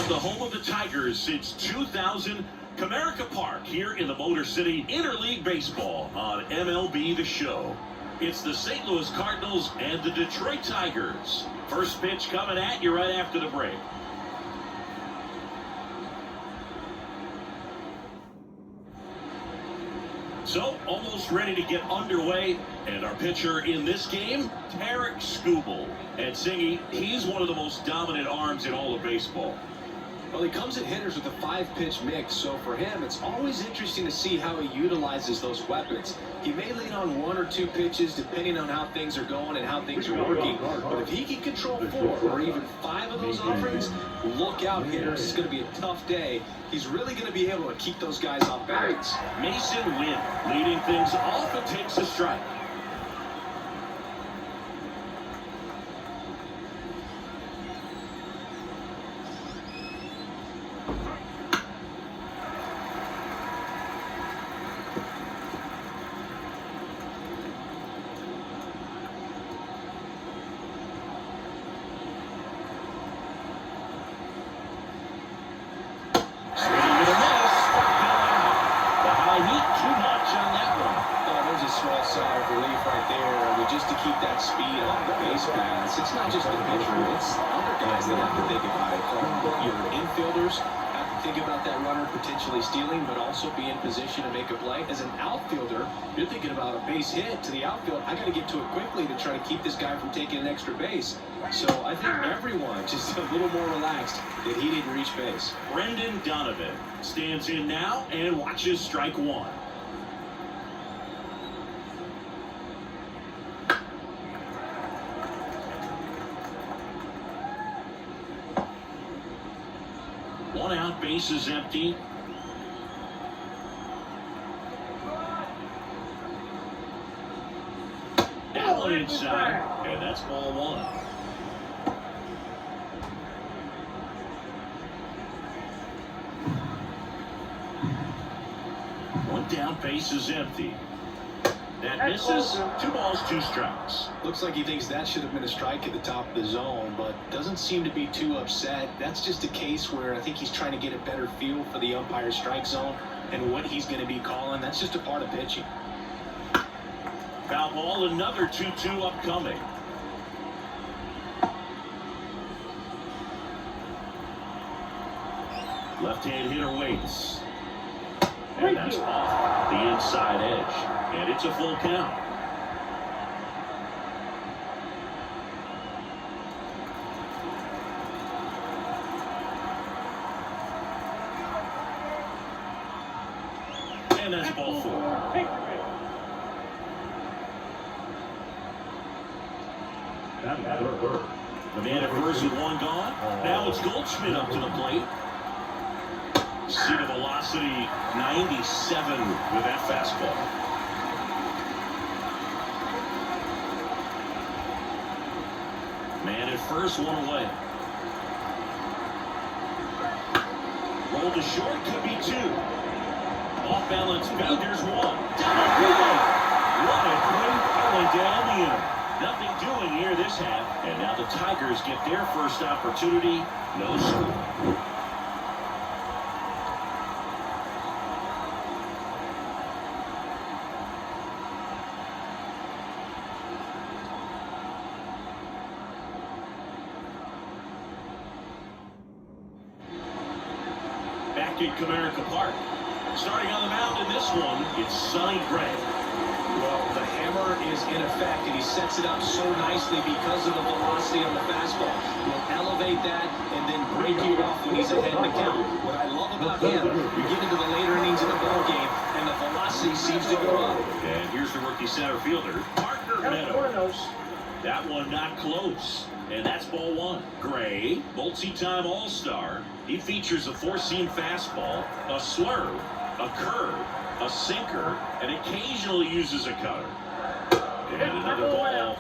the home of the Tigers since 2000, Comerica Park here in the Motor City, Interleague Baseball on MLB The Show. It's the St. Louis Cardinals and the Detroit Tigers. First pitch coming at you right after the break. So, almost ready to get underway, and our pitcher in this game, Tarik Skubal. And Singy, he's one of the most dominant arms in all of baseball. Well, he comes at hitters with a 5-pitch mix, so for him, it's always interesting to see how he utilizes those weapons. He may lean on 1 or 2 pitches depending on how things are going and how things are working, but if he can control 4 or even 5 of those offerings, look out, hitters. It's going to be a tough day. He's really going to be able to keep those guys off balance. Mason Wynn leading things off and takes a strike. Just to keep that speed off the base paths. It's not just the pitcher, it's other guys that have to think about it. Your infielders have to think about that runner potentially stealing, but also be in position to make a play. As an outfielder, you're thinking about a base hit to the outfield. I got to get to it quickly to try to keep this guy from taking an extra base. So I think everyone just a little more relaxed that he didn't reach base. Brendan Donovan stands in now and watches strike 1. One out, base is empty. Down inside, and that's ball 1. One down, base is empty. That misses. 2 balls, 2 strikes. Looks like he thinks that should have been a strike at the top of the zone, but doesn't seem to be too upset. That's just a case where I think he's trying to get a better feel for the umpire's strike zone and what he's going to be calling. That's just a part of pitching. Foul ball, another 2-2 upcoming. Left-hand hitter waits. And that's off the inside edge. And it's a full count. And that's ball 4. The man at first with 1 gone. Now it's Goldschmidt up to the plate. See the velocity, 97 with that fastball. Man at first, 1 away. Roll to short, could be 2. Off balance, Fielders 1. Double play. What a great play down the inning. Nothing doing here this half, and now the Tigers get their first opportunity. No score. Back at Comerica Park. Starting on the mound in this one, it's Sonny Gray. Well, the hammer is in effect, and he sets it up so nicely because of the velocity on the fastball. He'll elevate that and then break you off when he's ahead in the count. What I love about him, you get into the later innings of the ball game, and the velocity seems to go up. And here's the rookie center fielder, Parker Meadows. That one not close. And that's ball 1. Gray, multi-time All-Star. He features a 4-seam fastball, a slurve, a curve, a sinker, and occasionally uses a cutter. And another ball.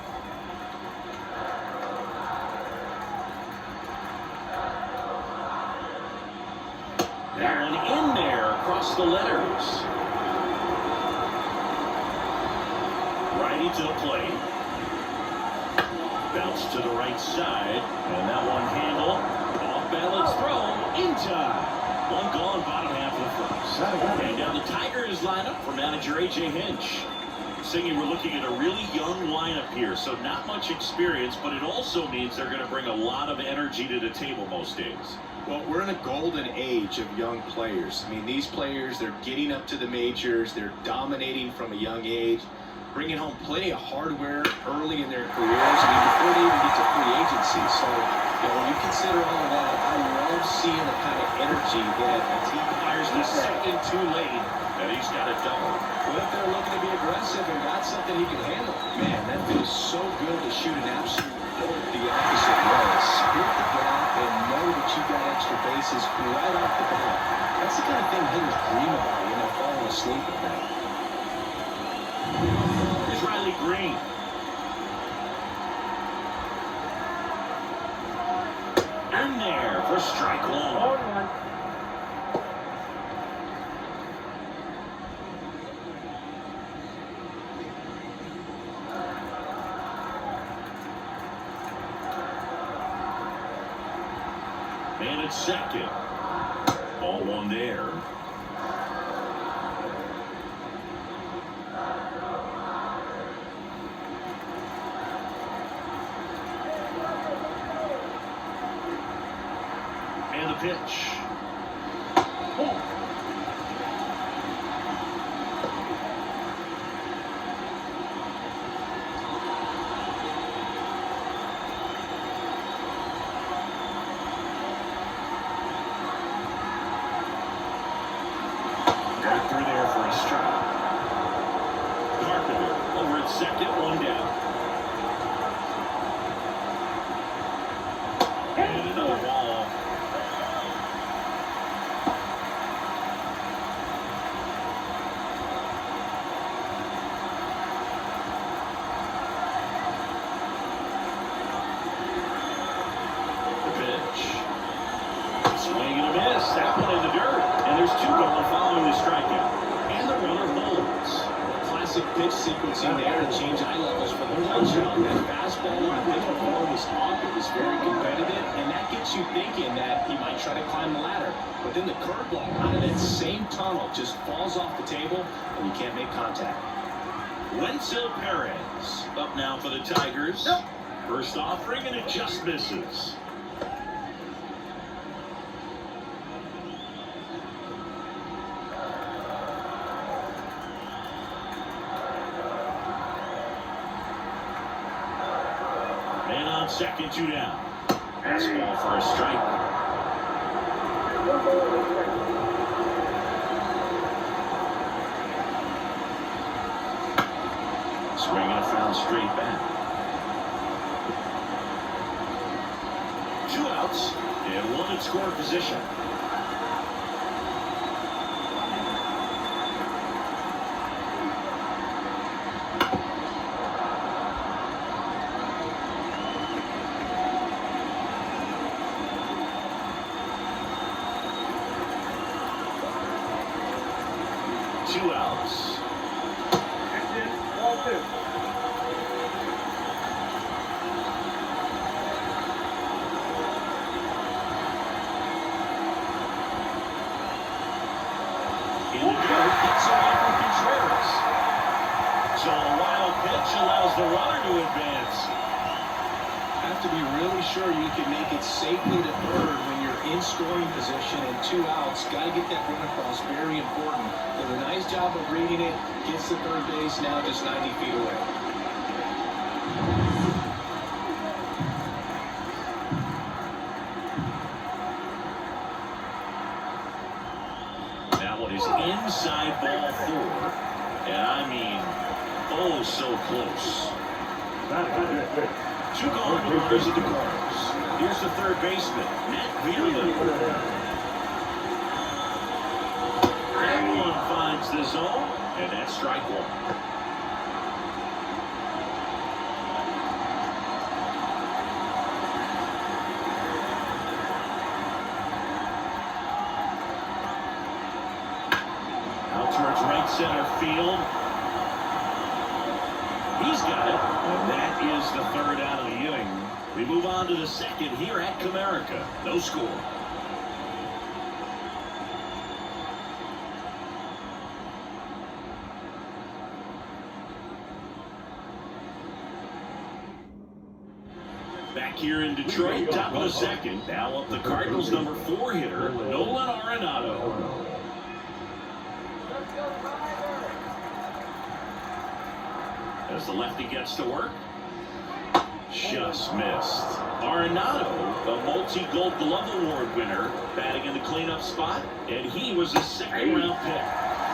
That one in there across the letters. Righty to the plate. Bounce to the right side, and that one handle off Balance throw in time. One gone, bottom half of the first. And now the Tigers line up for manager A.J. Hinch. Singing, we're looking at a really young lineup here, so not much experience, but it also means they're going to bring a lot of energy to the table most days. Well, we're in a golden age of young players. I mean, these players, they're getting up to the majors. They're dominating from a young age, bringing home plenty of hardware early in their careers. I mean, before they even get to free agency. So, when you consider all of that, I love seeing the kind of energy that a team Fires the second too late, and he's got a double. Well, if they're looking to be aggressive and got something he can handle, man, that feels so good to shoot an absolute the opposite way. Split the gap and know that you got extra bases right off the bat. That's the kind of thing hitters dream about when they're falling asleep at night. Here's Riley Green. In there for strike one. And it's second. Ball one there. And the pitch. Through there for a strike. Carpenter over at second, one down. And another ball. The pitch. Swing and a miss. That one in the dirt. And there's two gone following the strikeout. And the runner holds. Classic pitch sequencing there to change eye levels for the puncher. That fastball and the pitch before was off. It was very competitive, and that gets you thinking that he might try to climb the ladder. But then the curveball out of that same tunnel just falls off the table, and you can't make contact. Wenzel Perez up now for the Tigers. First offering, and it just misses. And on second, two down. Fastball for a strike. Swing and a foul straight back. Two outs and one in scoring position. Two outs. Ball two. In the dirt, gets away from Contreras. So a wild pitch allows the runner to advance. Have to be really sure you can make it safely to third when you're in scoring position and two outs. Got to get that run across. Very important. Did a nice job of reading it. Gets to third base now, just 90 feet away. That one is inside ball four. And I mean, oh, so close. Two gone runners at the corners. Here's the third baseman, Matt Beerman. That one finds the zone, and that's strike one. Out towards right center field. He's got it. And that is the third out of the inning. We move on to the second here at Comerica. No score. Back here in Detroit, top of the second. Now up the Cardinals' number 4 hitter, Nolan Arenado. As the lefty gets to work, just missed. Arenado, a multi-Gold Glove Award winner, batting in the cleanup spot, and he was a second-round pick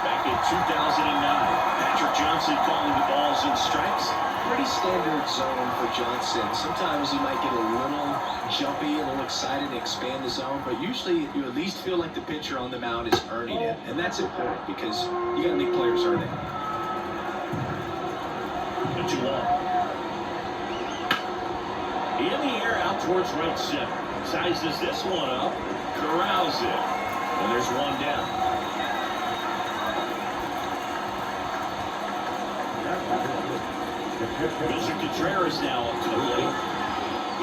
back in 2009. Patrick Johnson calling the balls and strikes. Pretty standard zone for Johnson. Sometimes he might get a little jumpy, a little excited to expand the zone, but usually you at least feel like the pitcher on the mound is earning it, and that's important because you got to make players earn it. The 2-1. In the air, out towards right center. Sizes this one up, corrals it, and there's one down. Wilson Contreras now up to the plate.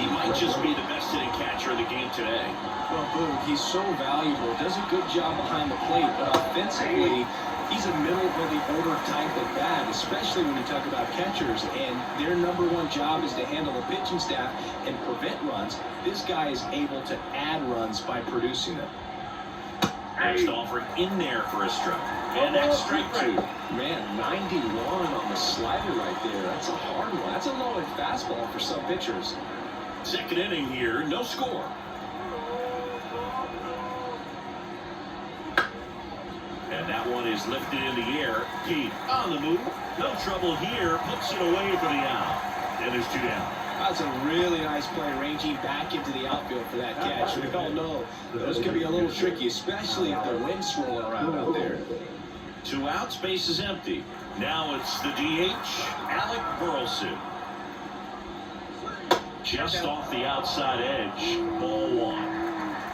He might just be the best hitting catcher of the game today. Well, Boog, he's so valuable. Does a good job behind the plate, but offensively, he's a middle of the order type of bat, especially when you talk about catchers, and their number one job is to handle the pitching staff and prevent runs. This guy is able to add runs by producing them. Next offering in there for a strike. And that's strike 2. Man, 91 on the slider right there. That's a hard one. That's a low-end fastball for some pitchers. Second inning here, no score. And that one is lifted in the air. Pete on the move. No trouble here. Puts it away for the out. And there's 2 down. That's a really nice play, ranging back into the outfield for that catch. We all know those can be a little tricky, especially if the wind's swirling around out there. 2 outs, base is empty. Now it's the DH, Alec Burleson. Just off the outside edge, ball 1.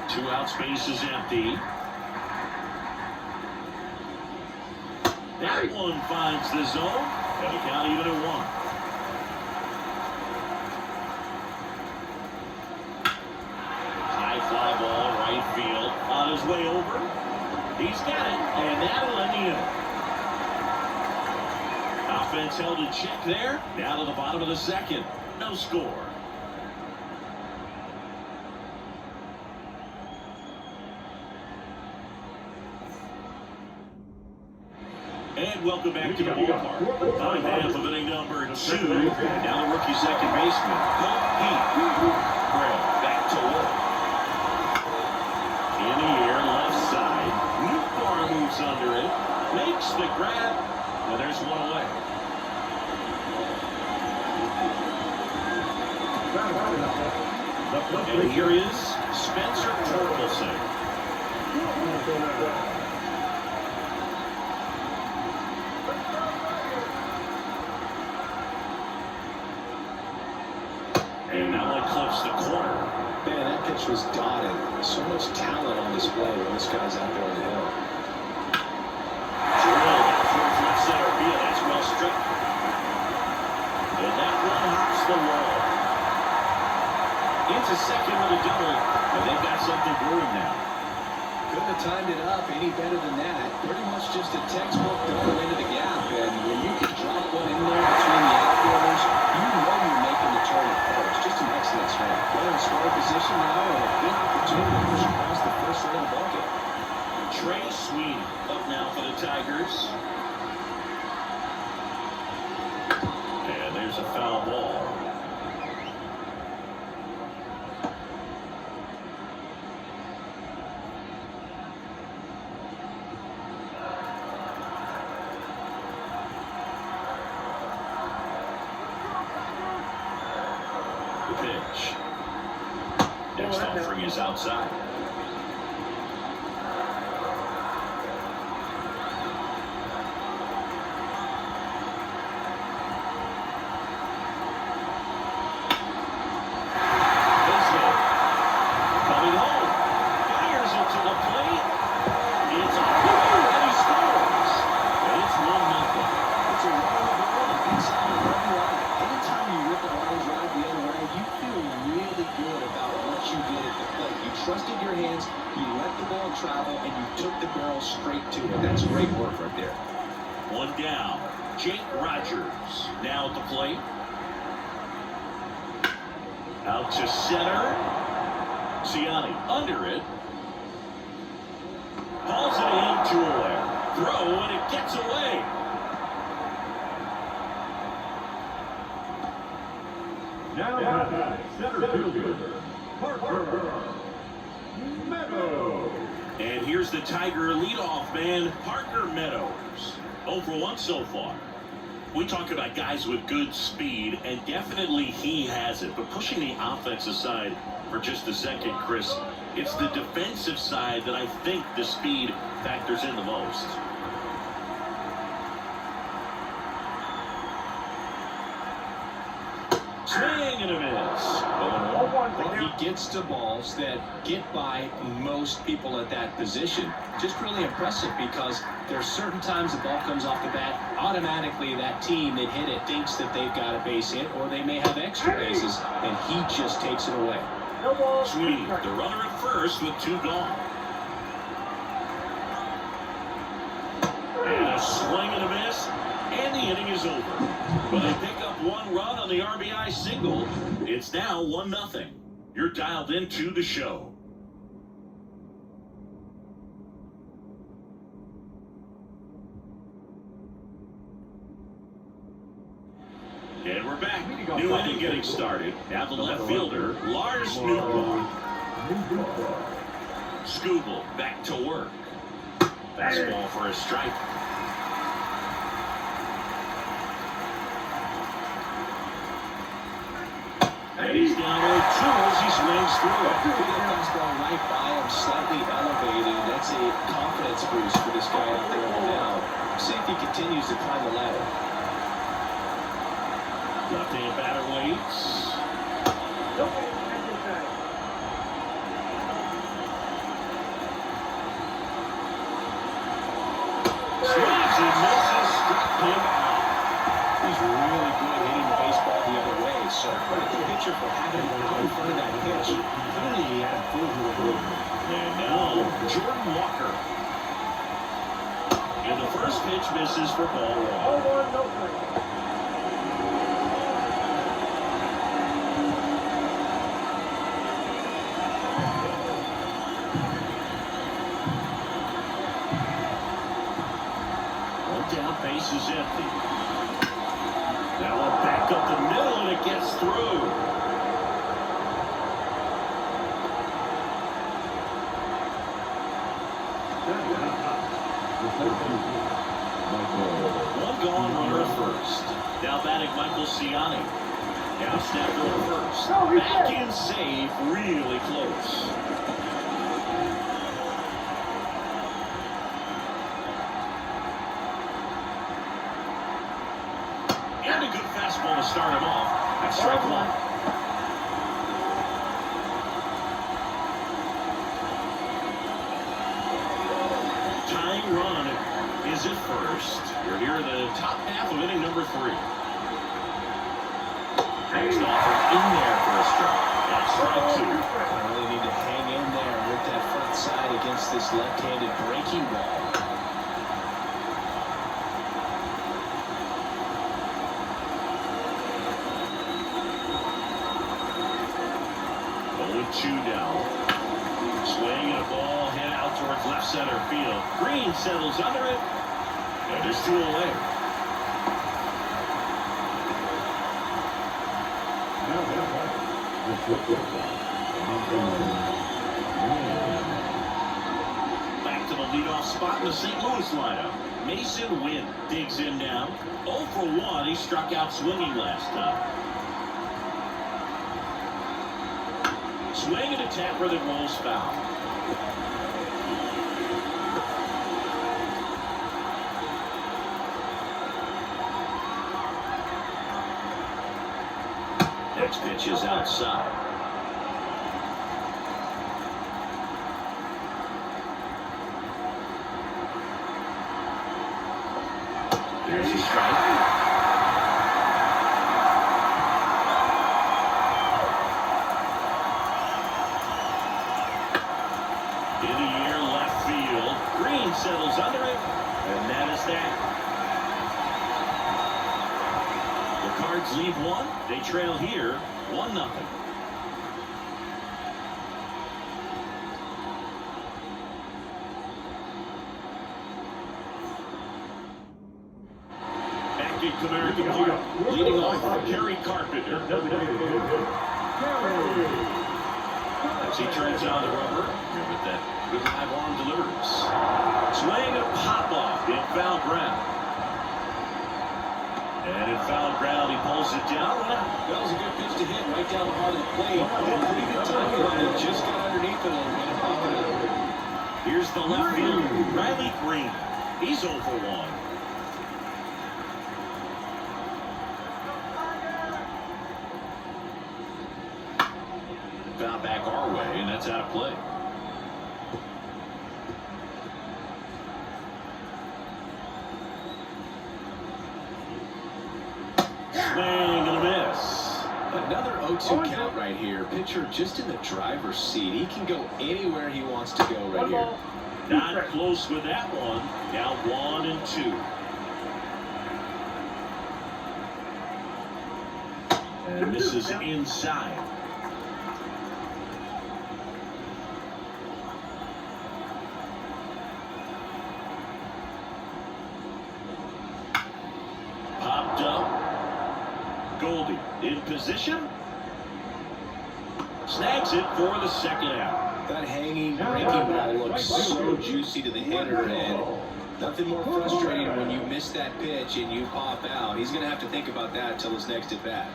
2 outs, base is empty. That one finds the zone, and the count even at 1. Fly ball, right field, on his way over. He's got it, and that'll end the inning. Offense held in check there. Now to the bottom of the second. No score. And welcome back to the ballpark. 9.5 of inning number 2. Now the rookie second baseman, Pete. Gray back to work. In the air, left side. Newbar moves under it. Makes the grab. And there's one away. And here is Spencer Torkelson. And now it clips the corner. Man, that pitch was dotted. So much talent on display when this guy's out there on the hill. Drilled towards left center field. That's well struck. And that one hops the wall. Into second with a double. And they've got something brewing now. Couldn't have timed it up any better than that. Pretty much just a textbook double into the gap. And when you can drop one in there between the outfielders, you know you're making the turn at first. Just an excellent swing. Well in scoring position now, and a good opportunity to push across the first line of the bucket. Trey Sweeney up now for the Tigers. And there's a foul ball. The pitch. Next offering is outside. Coming home. Fires it to the plate. It's a home and he scores. And it's 1-0. It's a run on the ball inside the run line. Anytime you rip a line drive the other way, you feel really trusted your hands, you let the ball travel, and you took the barrel straight to it. That's great work right there. One down. Jake Rogers now at the plate. Out to center. Ciani under it. Hauls it in to away. Throw, and it gets away. Now, center fielder, Parker Meadows. And here's the Tiger leadoff man, Parker Meadows. 0 for 1 so far. We talk about guys with good speed, and definitely he has it. But pushing the offense aside for just a second, Chris, it's the defensive side that I think the speed factors in the most. Swing and a miss. Well, he gets to balls that get by most people at that position. Just really impressive because there's certain times the ball comes off the bat, automatically that team that hit it thinks that they've got a base hit or they may have extra bases, and he just takes it away. Sweeney, the runner at first with 2 gone. And a swing and a miss, and the inning is over. But they pick up 1 run on the RBI single. It's now 1-0. You're dialed into the show. And we're back. New inning getting started. Now the left fielder, Lars Newbar. Skubal back to work. Fastball for a strike. And he's down 0-2 as he swings through it. Fastball right by him, slightly elevated. That's a confidence boost for this guy out there on the mound. See if he continues to climb the ladder. Left-hand batter waits. Swings and misses, struck him out. He's really good hitting the baseball the other way. So credit the pitcher for having him out in front of that pitch. Clearly he had full movement. And now Jordan Walker. And the first pitch misses for ball 1. Down, base is empty. Now a back up the middle, and it gets through. One gone, runner at first. Now batting Michael Ciani. Now snap over first. Back in safe, really close. And a good fastball to start him off. That's strike 1. Tying run is at first. We're here in the top half of inning number 3. Next offer in there for a strike. That's strike 2. I really need to hang in there with that front side against this left-handed breaking ball. Two down. Swing and a ball hit out towards left center field. Green settles under it. And there's 2 away. Back to the leadoff spot in the St. Louis lineup. Mason Wynn digs in now. 0 for 1. He struck out swinging last time. Swing and a tapper that rolls foul. Next pitch is outside. There's a strike. that. The Cards lead one. They trail here 1-0. Back in American Park, leading off for Kerry Carpenter. As he turns on the rubber, with that good live arm delivers. Swing and a pop off in foul ground. And in foul ground, he pulls it down. That was a good pitch to hit right down the heart of the plate. Pretty good timing on it. Just got underneath it a little bit and popped it over. Here's the left fielder, Riley Green. He's 0 for 1. Foul back our way, and that's out of play. Swing and a miss. Another 0-2 count right here. Pitcher just in the driver's seat. He can go anywhere he wants to go right here. Not close with that one. Now 1-2. And this is inside. Popped up. Goldie in position. Snags it for the second out. That hanging, breaking ball looks so juicy to the hitter, and nothing more frustrating when you miss that pitch and you pop out. He's going to have to think about that until his next at bat.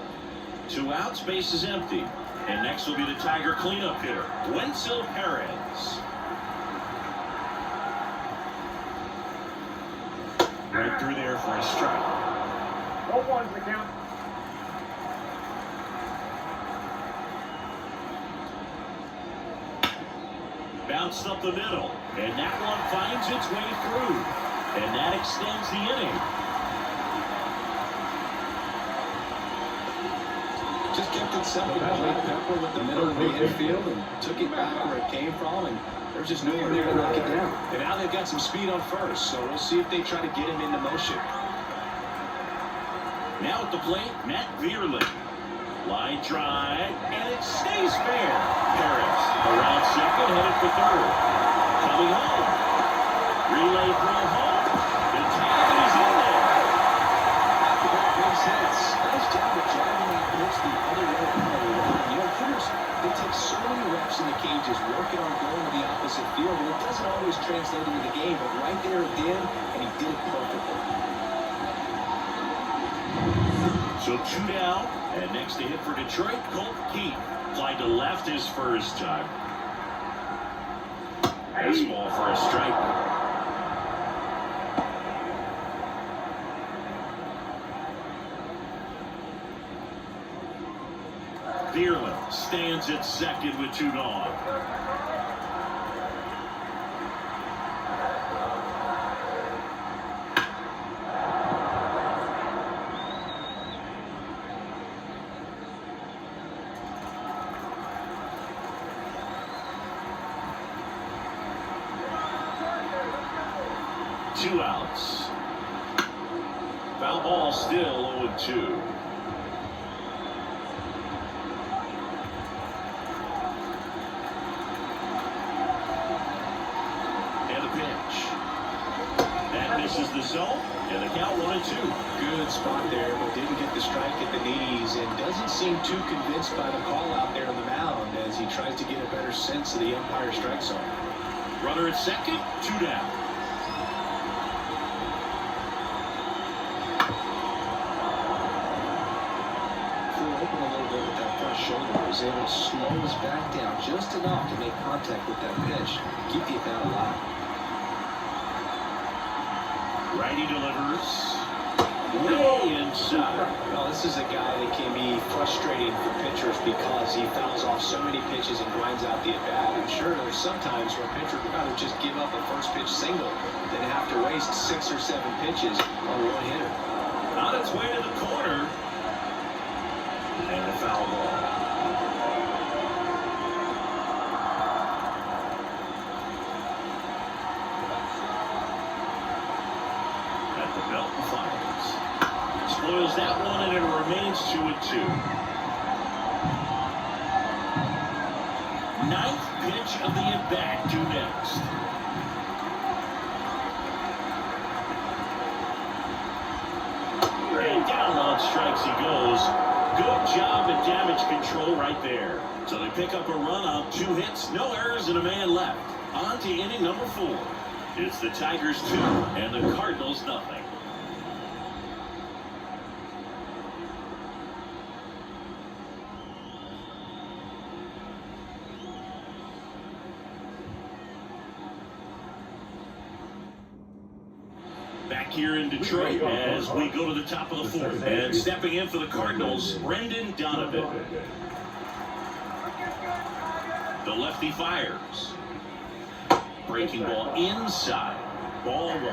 2 outs, base is empty. And next will be the Tiger cleanup hitter, Wenzel Perez. Right through there for a strike. 0-1's the count. Bounced up the middle, and that one finds its way through, and that extends the inning. Just kept it simple. Played Pepper with the middle of the infield and took it back where it came from, and there's just no one there to knock it down. And now they've got some speed on first, so we'll see if they try to get him into motion. Now at the plate, Matt Vierling. Line drive, and it stays fair. Perez around second, headed for third. Coming home. Relay throw home. The tag is in there. That makes sense. Nice job of driving that pitch the other way. You know, hitters, they take so many reps in the cages working on going to the opposite field, and it doesn't always translate into the game, but right there it did, and he did it perfectly. So 2 down, and next to hit for Detroit, Colt Keith. Fly to left his first time. Fastball for a strike. Vierling stands at second with 2 gone. Two outs. Foul ball still 0-2. And a pitch. That misses the zone, and the count 1-2. Good spot there, but didn't get the strike at the knees, and doesn't seem too convinced by the call out there on the mound as he tries to get a better sense of the umpire's strike zone. Runner at second, 2 down. Open a little bit with that front shoulder, was able to slow his back down just enough to make contact with that pitch, keep the at-bat alive. Righty delivers. Way inside. Well, this is a guy that can be frustrating for pitchers because he fouls off so many pitches and grinds out the at-bat. I'm sure there's some times where a pitcher would rather just give up a first pitch single than have to waste 6 or 7 pitches on one hitter. On its way to the corner. And a foul ball. remains 2-2. Ninth pitch of the at-bat due next. And down on strikes he goes. Good job at damage control right there. So they pick up a run on 2 hits, no errors, and a man left. On to inning number 4. It's the Tigers 2 and the Cardinals nothing. Back here in Detroit as we go to the top of the 4th. And stepping in for the Cardinals, Brendan Donovan. The lefty fires. Breaking ball inside. Ball 1.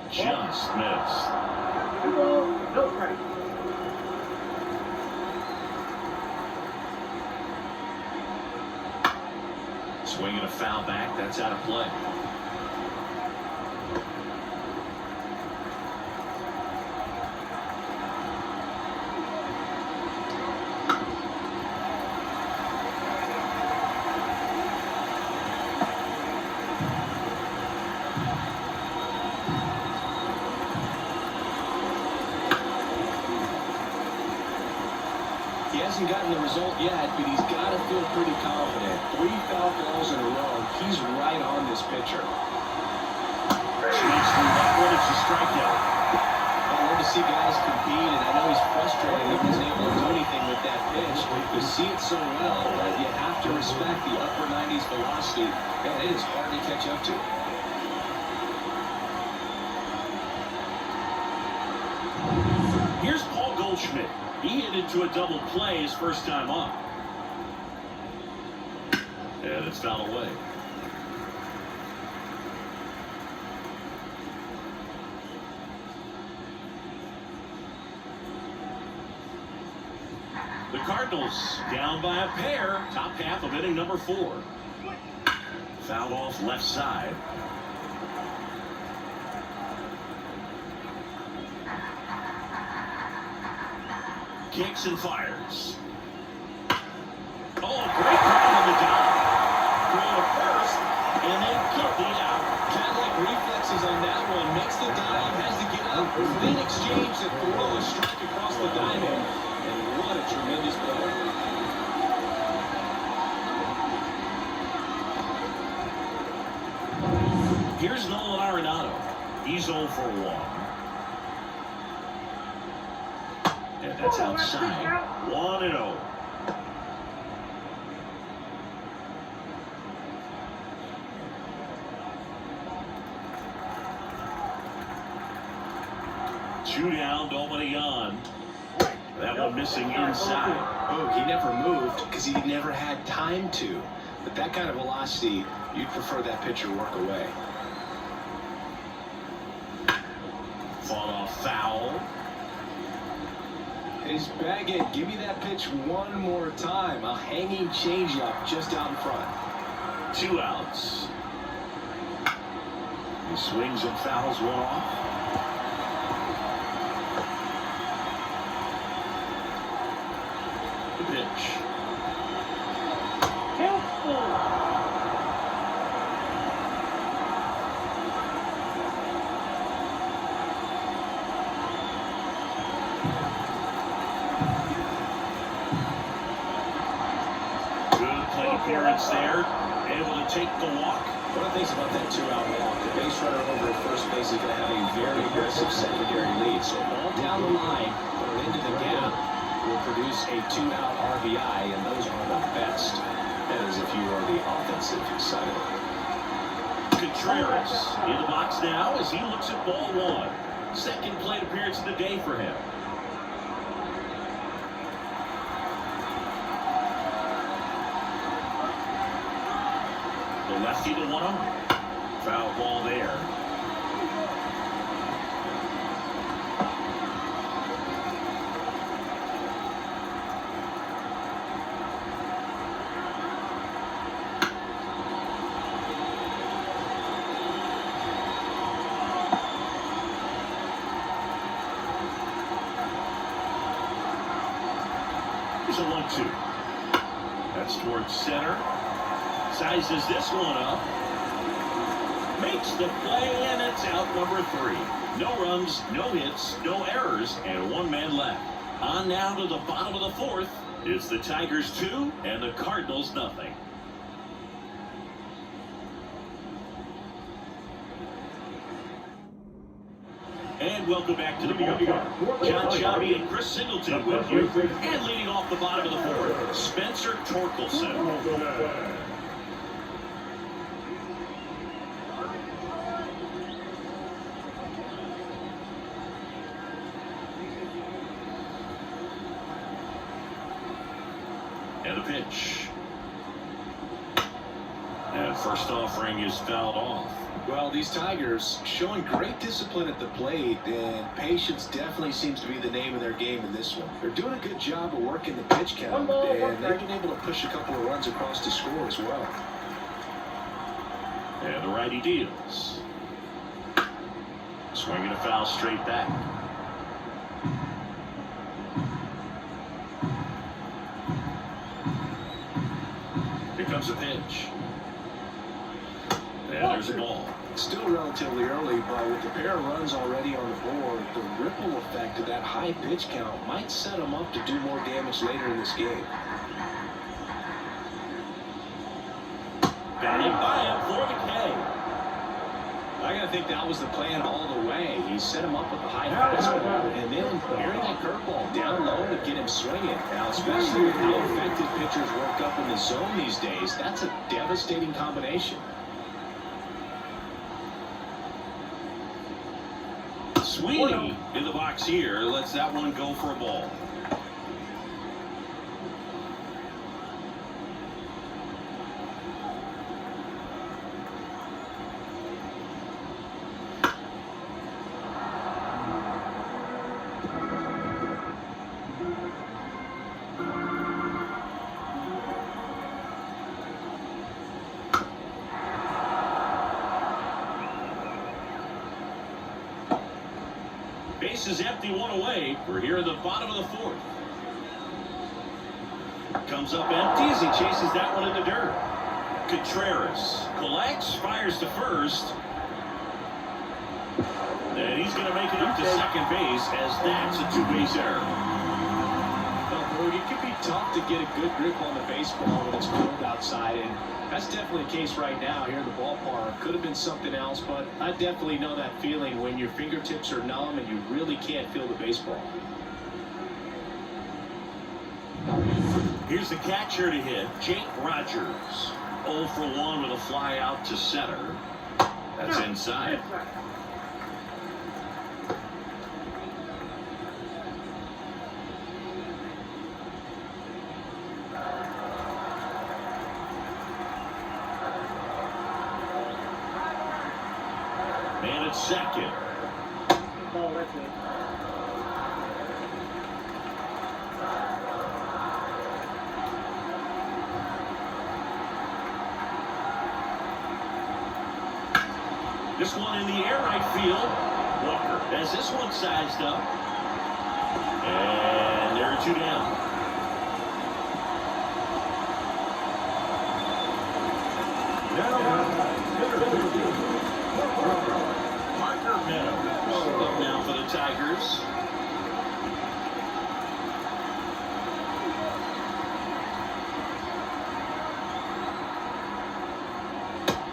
Just missed. No strike. Swinging a foul back. That's out of play. He hasn't gotten the result yet, but he's got to feel pretty confident. 3 foul balls in a row. He's right on this pitcher. Swings through that one. It's a strikeout. I love to see guys compete, and I know he's frustrated he wasn't able to do anything with that pitch. You see it so well, but you have to respect the upper 90s velocity. Man, it is hard to catch up to. Here's Paul Goldschmidt. He hit into a double play his first time up. And it's fouled away. The Cardinals down by a pair. Top half of inning number 4. Fouled off left side. Kicks and fires. Oh, great call on the dive. Throw to first, and they get the out. Cadillac reflexes on that one. Makes the dive, has to get up. Clean exchange to throw a strike across the diamond. And what a tremendous play. Here's Nolan Arenado. He's 0 for 1. And that's outside. 1-0. Two down, nobody on. That one missing inside. Oh, he never moved because he never had time to. But that kind of velocity, you'd prefer that pitcher work away. Fought off foul. His Baggett, give me that pitch one more time. A hanging changeup just out in front. 2 outs. He swings and fouls one off. The pitch. Appearance there, able to take the walk. What are things about that 2-out walk? The base runner over at first base is going to have a very aggressive secondary lead. So ball down the line, put it into the gap, will produce a 2-out RBI, and those are the best. That is if you are the offensive side of it. Contreras in the box now as he looks at ball 1. Second plate appearance of the day for him. Lefty to 1-0. Foul ball there. a 1-2. That's towards center. Sizes this one up. Makes the play, and it's out number 3. No runs, no hits, no errors, and 1 man left. On now to the bottom of the 4th. It's the Tigers 2 and the Cardinals nothing. And welcome back to the ballpark. John Shabby and Chris Singleton with you. And leading off the bottom of the 4th, Spencer Torkelson. And a pitch. And first offering is fouled off. Well, these Tigers showing great discipline at the plate, and patience definitely seems to be the name of their game in this one. They're doing a good job of working the pitch count, and they've been able to push a couple of runs across to score as well. And the righty deals. Swinging a foul straight back. Here comes a pitch. And there's a ball. Still relatively early, but with the pair of runs already on the board, the ripple effect of that high pitch count might set them up to do more damage later in this game. Batting by him for the K. I gotta think that was the plan all the way. He set him up with the high fastball, and then hearing that curveball down low to get him swinging. Now, especially with how effective pitchers work up in the zone these days, that's a devastating combination. Sweeney in the box here lets that one go for a ball. Base is empty, 1 away. We're here at the bottom of the 4th. Comes up empty as he chases that one in the dirt. Contreras collects, fires to first. And he's going to make it up to second base as that's a 2-base error. It can be tough to get a good grip on the baseball when it's cold outside, and that's definitely the case right now here in the ballpark. Could have been something else, but I definitely know that feeling when your fingertips are numb and you really can't feel the baseball. Here's the catcher to hit, Jake Rogers. 0 for 1 with a fly out to center. That's inside. Man at second. Oh, that's it. This one in the air right field. Walker has this one sized up. And there are 2 down. Up now for the Tigers.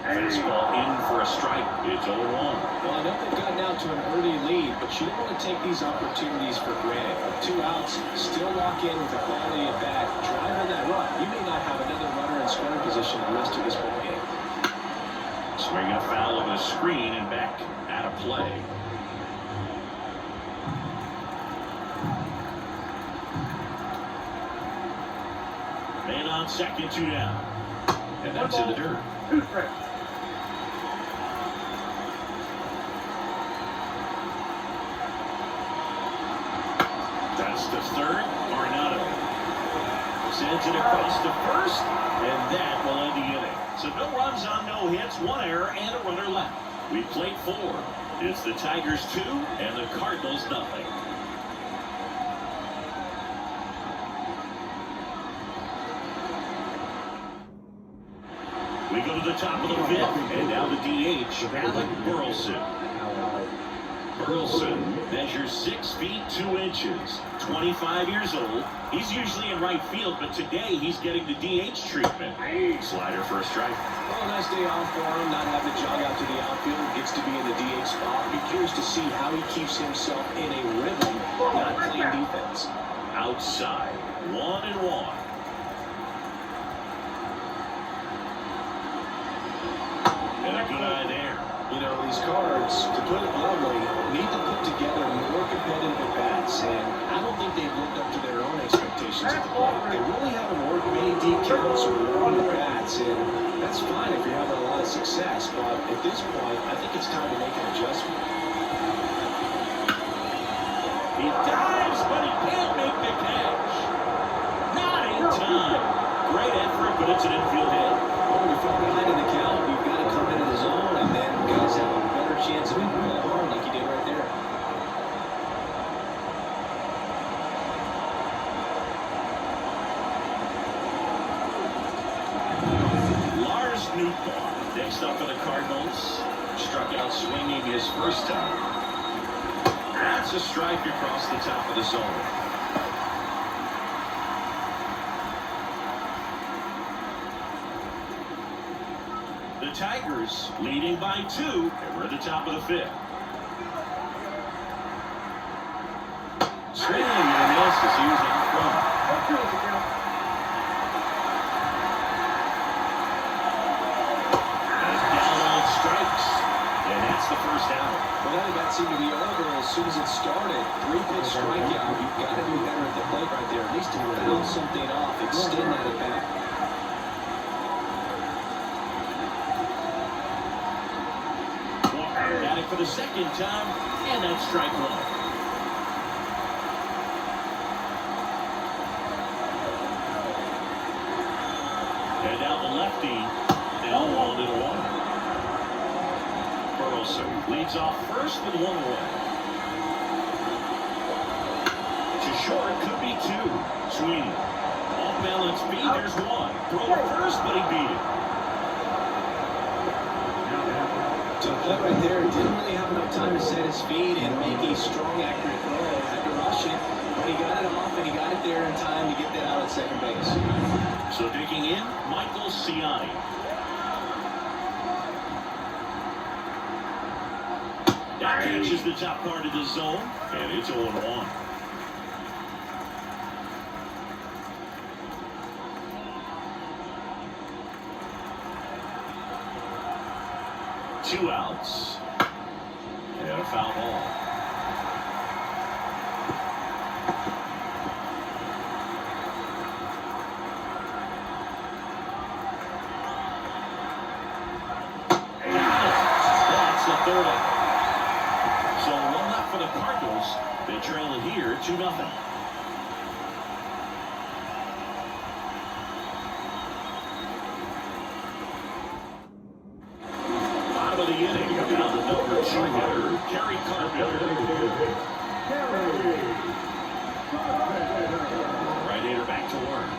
Fastball in for a strike. It's 0-1. Well, I know they've gotten out to an early lead, but you don't want to take these opportunities for granted. 2 outs, still lock in with the quality of bat. Drive on that run. You may not have another runner in scoring position the rest of this ballgame. Swinging a foul over the screen and back out of play. Man on second, 2 down. And that's in the dirt. 2 strikes. That's to third. Arenado sends it across to first, and that will end the inning. So no runs on no hits, 1 error, and a runner left. We played 4. It's the Tigers 2 and the Cardinals nothing. to the top of the fifth, and now the DH, Alec Burleson. Burleson measures 6 feet 2 inches, 25 years old. He's usually in right field, but today he's getting the DH treatment. Slider for a strike. Well, nice day off for him, not having to jog out to the outfield. Gets to be in the DH spot. Be curious to see how he keeps himself in a rhythm, not playing defense. Outside, 1-1. And a good eye there. You know, these Cards, to put it bluntly, need to put together more competitive at-bats, and I don't think they've lived up to their own expectations at the plate. They really haven't worked many deep counts or long at-bats, and that's fine if you're having a lot of success, but at this point, I think it's time to make an adjustment. He dives, but he can't make the catch. Not in time. Great effort, but it's an infield hit. Well, when you're far behind in the count, you've got to come into the zone, and then guys have a better chance of hitting the ball hard like you did right there. Next up for the Cardinals. Struck out swinging his first time. That's a strike across the top of the zone. The Tigers leading by 2, and we're at the top of the fifth. Swinging and a miss as he was out front. The first out. Well, that at-bat seemed to be over as soon as it started. 3-pitch strikeout. You've got to do better at the plate right there. At least to foul something off, extend that at-bat. Walker got it for the second time, and that's strike 1. And now the lefty, now 1-1. Burleson leads off first with 1 away. To short, could be 2. Sweeney. Off balance beat, there's 1. Throw to first, but he beat it. To the play right there, didn't really have enough time to set his feet and make a strong, accurate throw. Had to rush it, but he got it off and he got it there in time to get that out at second base. So digging in, Michael Ciani. That catches the top part of the zone, and it's 0-1. Two outs. And a foul ball. That's the third out. So 1 left for the Cardinals. They trail it here 2-0. Bottom of the inning. Now the number 2 hitter, Kerry Carpenter. Right-hander back to work.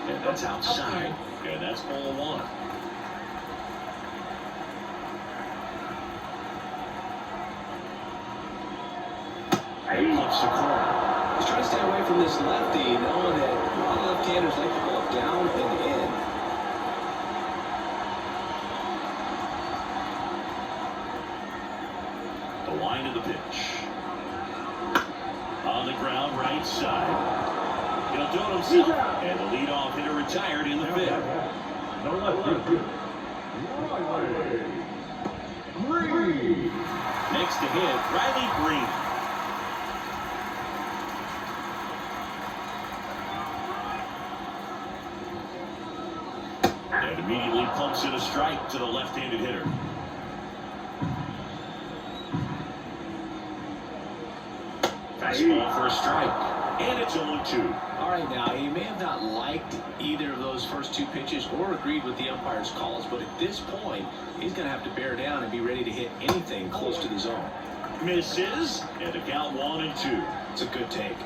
And that's outside. And that's ball 1. Flips the corner. He's trying to stay away from this lefty, knowing that a lot of left-handers like the ball down and in. The line of the pitch. On the ground, right side. He'll do it himself. And the leadoff hitter retired in the fifth. Green. Next to hit, Riley Green. And immediately pumps in a strike to the left-handed hitter. Fastball for a strike, and it's 0-2. All right, now, he may have not liked either of those first 2 pitches or agreed with the umpire's calls, but at this point, he's going to have to bear down and be ready to hit anything close to the zone. Misses, and the count 1-2. It's a good take.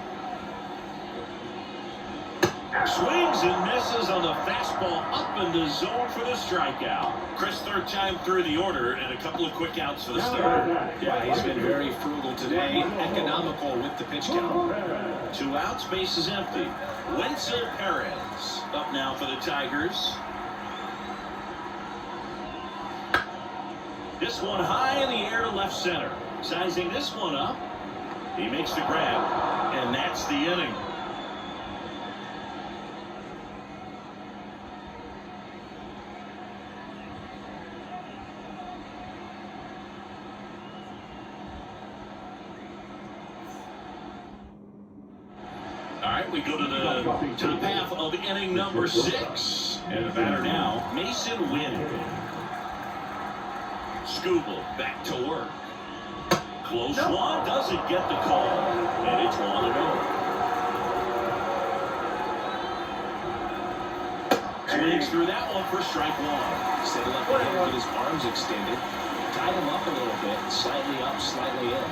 Swings and misses on the fastball up into zone for the strikeout. Chris, third time through the order and a couple of quick outs for the starter. Yeah, he's been very frugal today, economical with the pitch count. 2 outs, base is empty. Wenzel Perez up now for the Tigers. This one high in the air to left center. Sizing this one up. He makes the grab, and that's the inning. All right, we go to the path of inning number 6. And the batter now, Mason Wynn. Scooble back to work. Close one, doesn't get the call. And it's 1-0. Swings through that one for strike 1. Settle up again with his arms extended. Tied him up a little bit, slightly up, slightly in.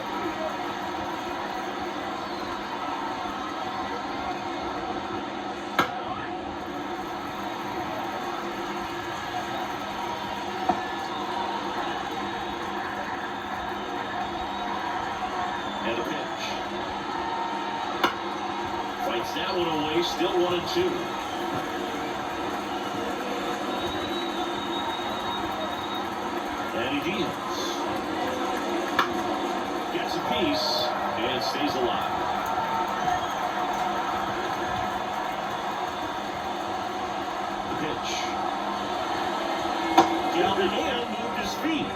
And a pitch. Fights that one away, still 1-2. And he deals. Gets a piece and stays alive. The pitch. Down and in, moved his feet.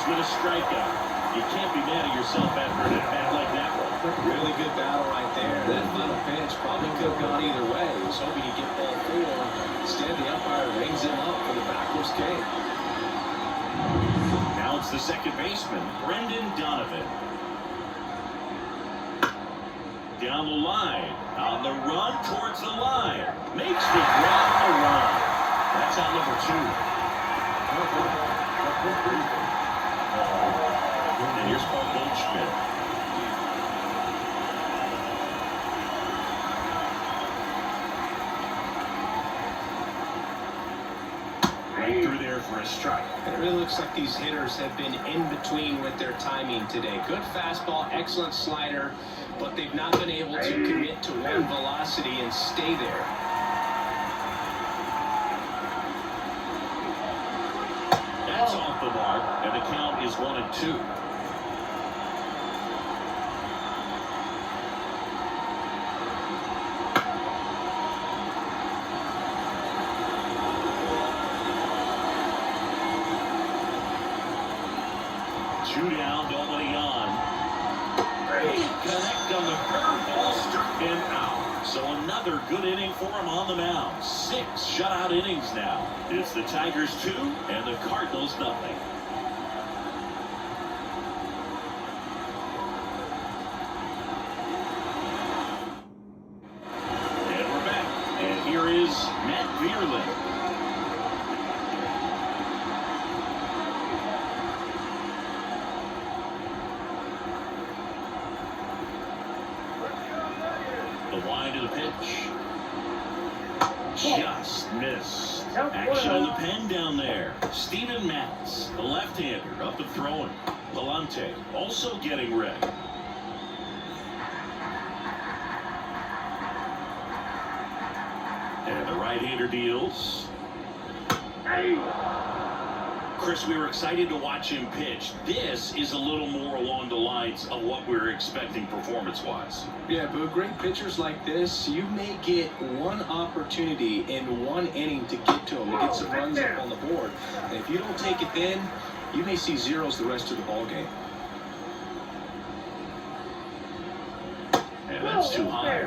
With a strikeout. You can't be mad at yourself after an at-bat like that one. Really good battle right there. That final pitch probably could have gone either way. He was hoping he'd get ball 4. Instead, the umpire rings him up for the backwards K. Now it's the second baseman, Brendan Donovan. Down the line, on the run towards the line. Makes the grab on the run. That's out number 2. And here's Paul Goldschmidt. Right through there for a strike. It really looks like these hitters have been in between with their timing today. Good fastball, excellent slider, but they've not been able to commit to one velocity and stay there. That's off the mark, and the count is 1-2. Two down, nobody on. Connect on the curveball, struck him out. So another good inning for him on the mound. 6 shutout innings now. It's the Tigers 2 and the Cardinals nothing. And we're back. And here is Matt Vierling. The wind of the pitch. Just missed. Action on the pen down there. Steven Matz, the left-hander, up and throwing. Palante also getting ready. And the right-hander deals. Chris, we were excited to watch him pitch. This is a little more along the lines of what we were expecting performance-wise. Yeah, but great pitchers like this, you may get one opportunity in one inning to get to them, to get some runs up on the board. And if you don't take it then, you may see zeros the rest of the ball game. That's too high.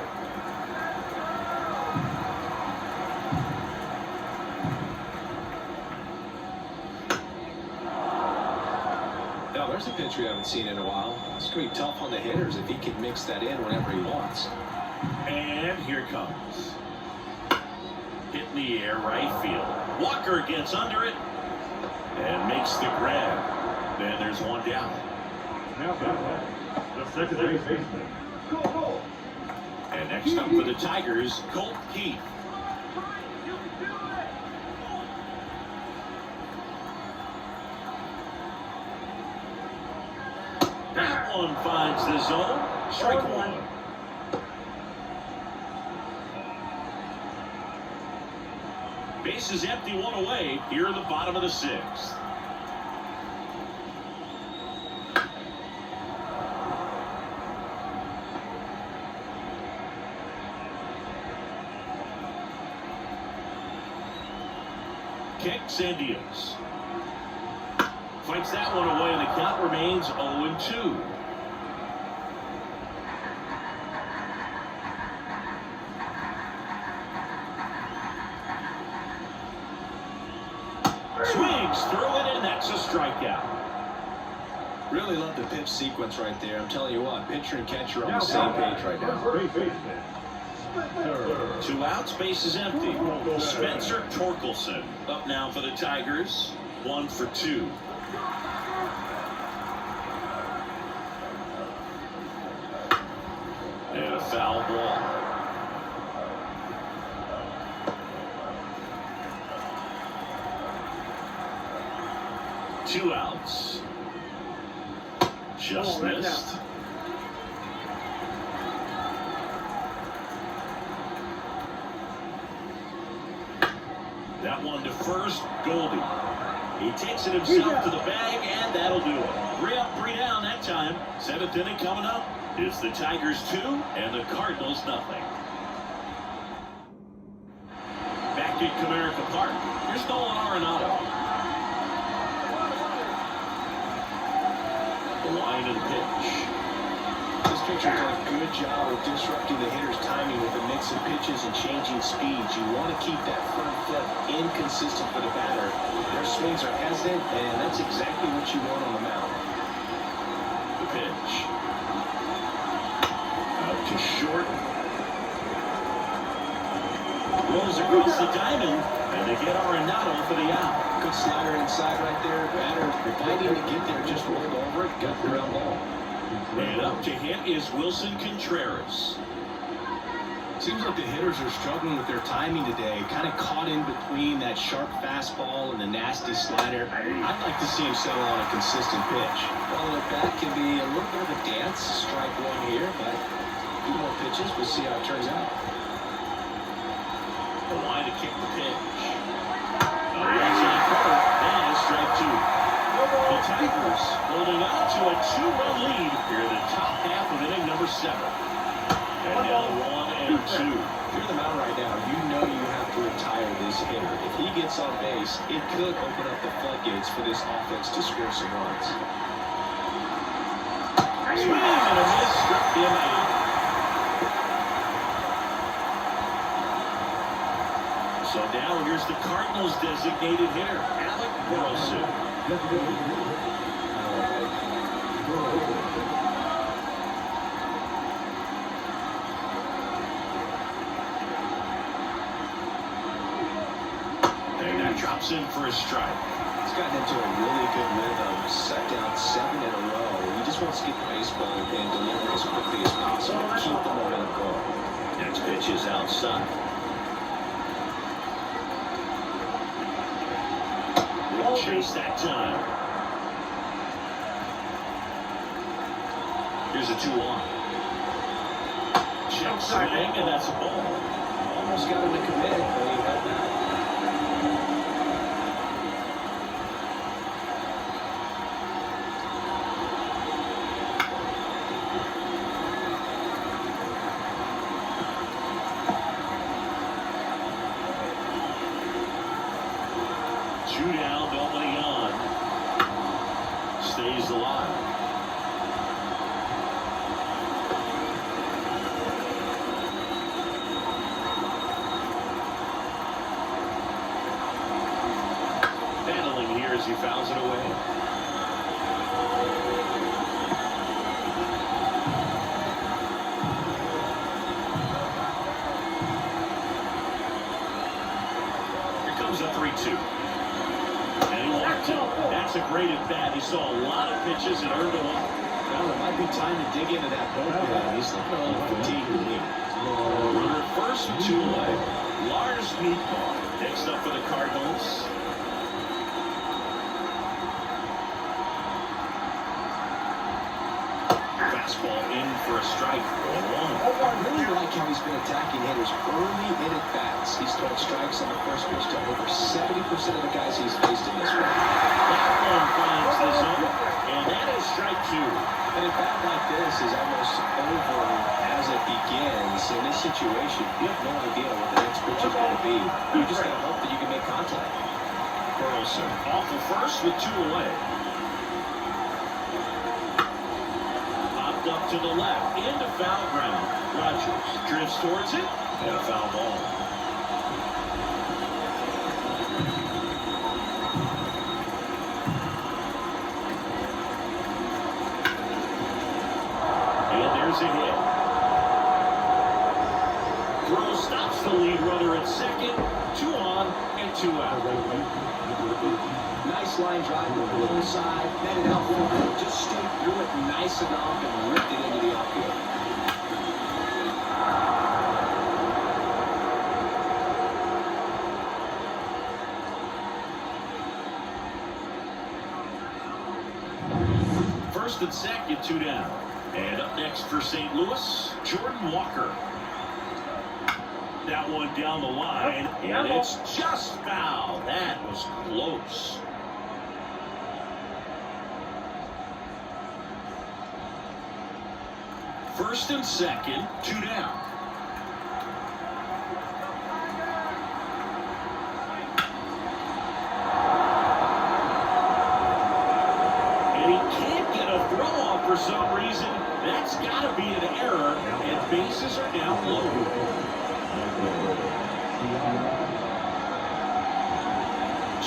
Now, there's a pitch we haven't seen in a while. It's going to be tough on the hitters if he can mix that in whenever he wants. And here it comes. Hit in the air, right field. Walker gets under it and makes the grab. Then there's one down. Now the second base baseman. Go. And next up for the Tigers, Colt Keith. That one finds the zone. Strike one. Base is empty, one away here in the bottom of the sixth. Kicks and deals. Fights that one away, and the count remains 0-2. Swings through it, and that's a strikeout. Really love the pitch sequence right there. I'm telling you what, pitcher and catcher are on the same page right now. Two outs, base is empty. Spencer Torkelson up now for the Tigers. 1 for 2. And a foul ball. Two outs. Just missed. That one to first, Goldie. He takes it himself to the bag, and that'll do it. 3 up, 3 down that time. 7th inning coming up. It's the Tigers 2 and the Cardinals nothing. Back at Comerica Park, here's Nolan Arenado. The line and pitch. This pitcher does a good job of disrupting the hitter's timing with a mix of pitches and changing speeds. You want to keep that front foot inconsistent for the batter. Their swings are hesitant, and that's exactly what you want on the mound. The pitch. Out to short. Rolls across the diamond, and they get Arenado for the out. Good slider inside right there. Batter fighting to get there, just rolled over it, got the ground ball. And up to hit is Wilson Contreras. Seems like the hitters are struggling with their timing today, kind of caught in between that sharp fastball and the nasty slider. I'd like to see him settle on a consistent pitch. Well, at bat can be a little bit of a dance. Strike one here, but a few more pitches. We'll see how it turns out. The line to kick the pitch. Outside corner, and strike 2. The Tigers holding on to a 2-run lead here in the top half of inning number 7. And now 1 and 2. If you're the mound right now, you know you have to retire this hitter. If he gets on base, it could open up the floodgates for this offense to score some runs. Swing and a miss, struck him out. So now here's the Cardinals designated hitter, Alec Burleson. And that drops in for a strike. He's gotten into a really good rhythm. Set down 7 in a row. He just wants to get the baseball and deliver as quickly as possible. Keep the momentum going. Next pitch is outside. We'll chase that time. Here's a 2-1. Check swing, and that's a ball. Almost got him to commit, but he had that. Two down, nobody on. Stays alive. as he fouls it away. Here comes a 3-2. And he walked it. That's a great at bat. He saw a lot of pitches and earned a walk. Well, it might be time to dig into that bullpen. He's looking a little fatigued to me. Runner at first, 2 away. Lars Meatball next up for the Cardinals. Fastball in for a strike. 1-1. I really like how he's been attacking hitters early in at bats. He's thrown strikes on the first pitch to over 70% of the guys he's faced in this one. That one finds the zone, and that is strike 2. And a bat like this is almost over as it begins. In this situation, you have no idea what the next pitch is going to be. You just got to hope that you can make contact. Burleson off the first with 2 away. Popped up to the left, into foul ground. Rogers drifts towards it, and a foul ball. A hit. Throw stops the lead runner at second. 2 on and 2 out. Nice line drive to the little side. Netted out forward. Just stayed through it nice enough and ripped it into the outfield. First and second, 2 down. And up next for St. Louis, Jordan Walker. That one down the line, and it's just foul. That was close. First and second, 2 down. And he can't get a throw off for some reason. That's got to be an error, and bases are now loaded.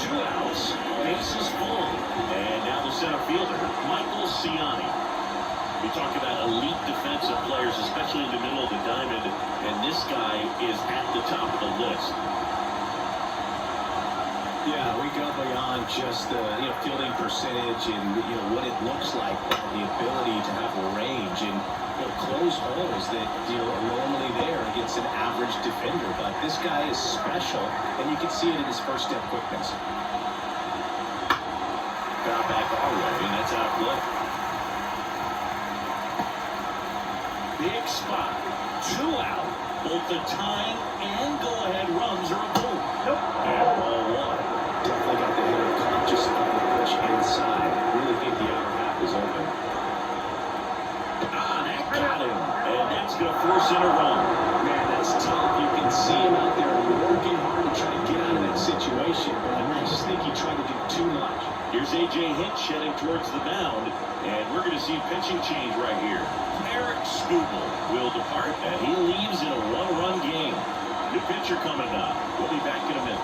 2 outs, bases full. And now the center fielder, Michael Ciani. We talk about elite defensive players, especially in the middle of the diamond, and this guy is at the top of the list. Yeah, we go beyond just the fielding percentage and what it looks like, the ability to have range and close holes that are normally there against an average defender. But this guy is special, and you can see it in his first step quickness. Foul back our way, and that's out of play. Big spot, 2 out. Both the tying and go-ahead runs are a boom. And ball 1. Definitely got the hitter conscious of the pitch inside. Really think the outer half is open. That got him. And that's going to force in a run. Man, that's tough. You can see him out there working hard to try to get out of that situation. But I just think he tried to do too much. Here's A.J. Hinch heading towards the mound. And we're going to see a pitching change right here. Eric Skubal will depart, and he leaves in a 1-run game. New pitcher coming up. We'll be back in a minute.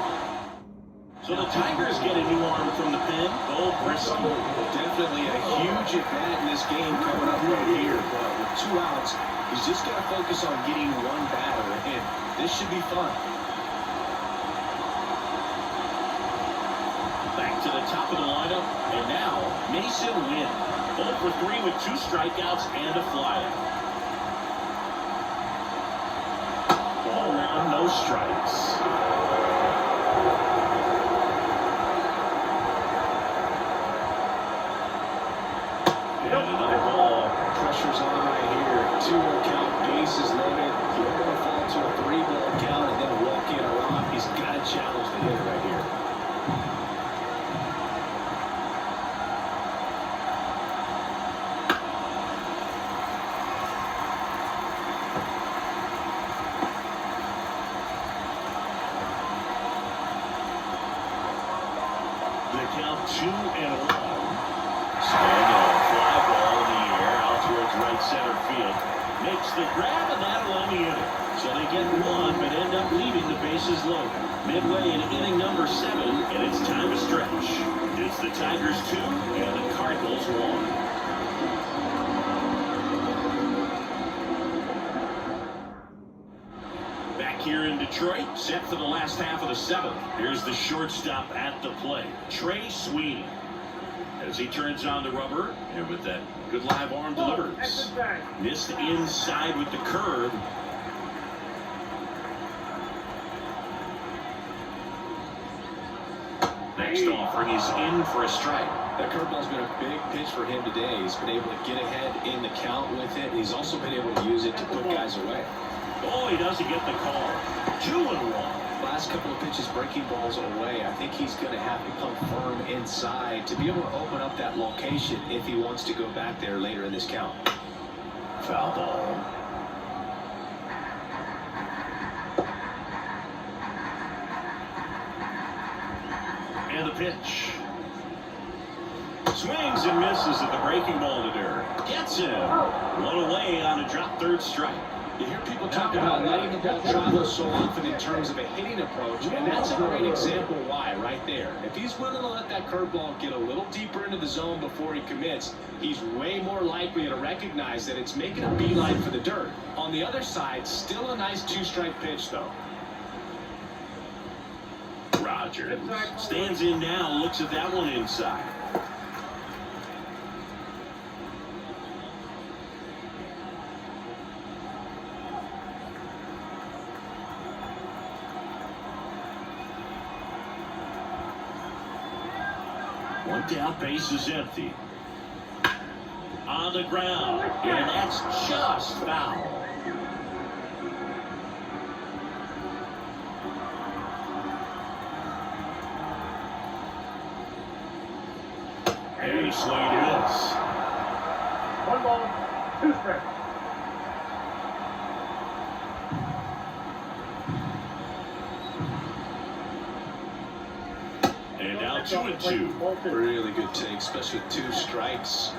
So the Tigers get a new arm from the pen, Bo Briscoe. Definitely a huge at-bat in this game coming up right here. But with 2 outs, he's just got to focus on getting 1 batter, and this should be fun. Back to the top of the lineup, and now Mason Wynn. 0 for 3 with 2 strikeouts and a flyout. Ball 1, no strikes. And another ball. Pressure's on right here. 2-1 count, bases loaded. You're going to fall to a 3-ball count and then walk in or off. He's got to challenge the hitter right here. The count 2-1. Swing and a fly ball in the air out towards right center field. Makes the grab, and that'll end the inning. So they get 1, but end up leaving the bases loaded. Midway in inning number 7, and it's time to stretch. It's the Tigers 2 and the Cardinals 1. Here in Detroit, set for the last half of the 7th. Here's the shortstop at the plate, Trey Sweeney. As he turns on the rubber, and with that good live arm delivers. Missed inside with the curve. Next offering is in for a strike. That curveball's been a big pitch for him today. He's been able to get ahead in the count with it. He's also been able to use it to put guys away. Oh, he doesn't get the call. 2-1. Last couple of pitches breaking balls away. I think he's going to have to come firm inside to be able to open up that location if he wants to go back there later in this count. Foul ball. And the pitch. Swings and misses at the breaking ball to dirt. Gets him. One away on a drop third strike. You hear people talk about letting the ball travel so often in terms of a hitting approach, and that's a great example why right there. If he's willing to let that curveball get a little deeper into the zone before he commits, he's way more likely to recognize that it's making a beeline for the dirt. On the other side, still a nice 2-strike pitch, though. Rogers stands in now, looks at that one inside. One down, base is empty. On the ground, and that's just foul. And he swung and missed. 1 ball, 2 strikes. And now 2-2. Really good take, especially with 2 strikes.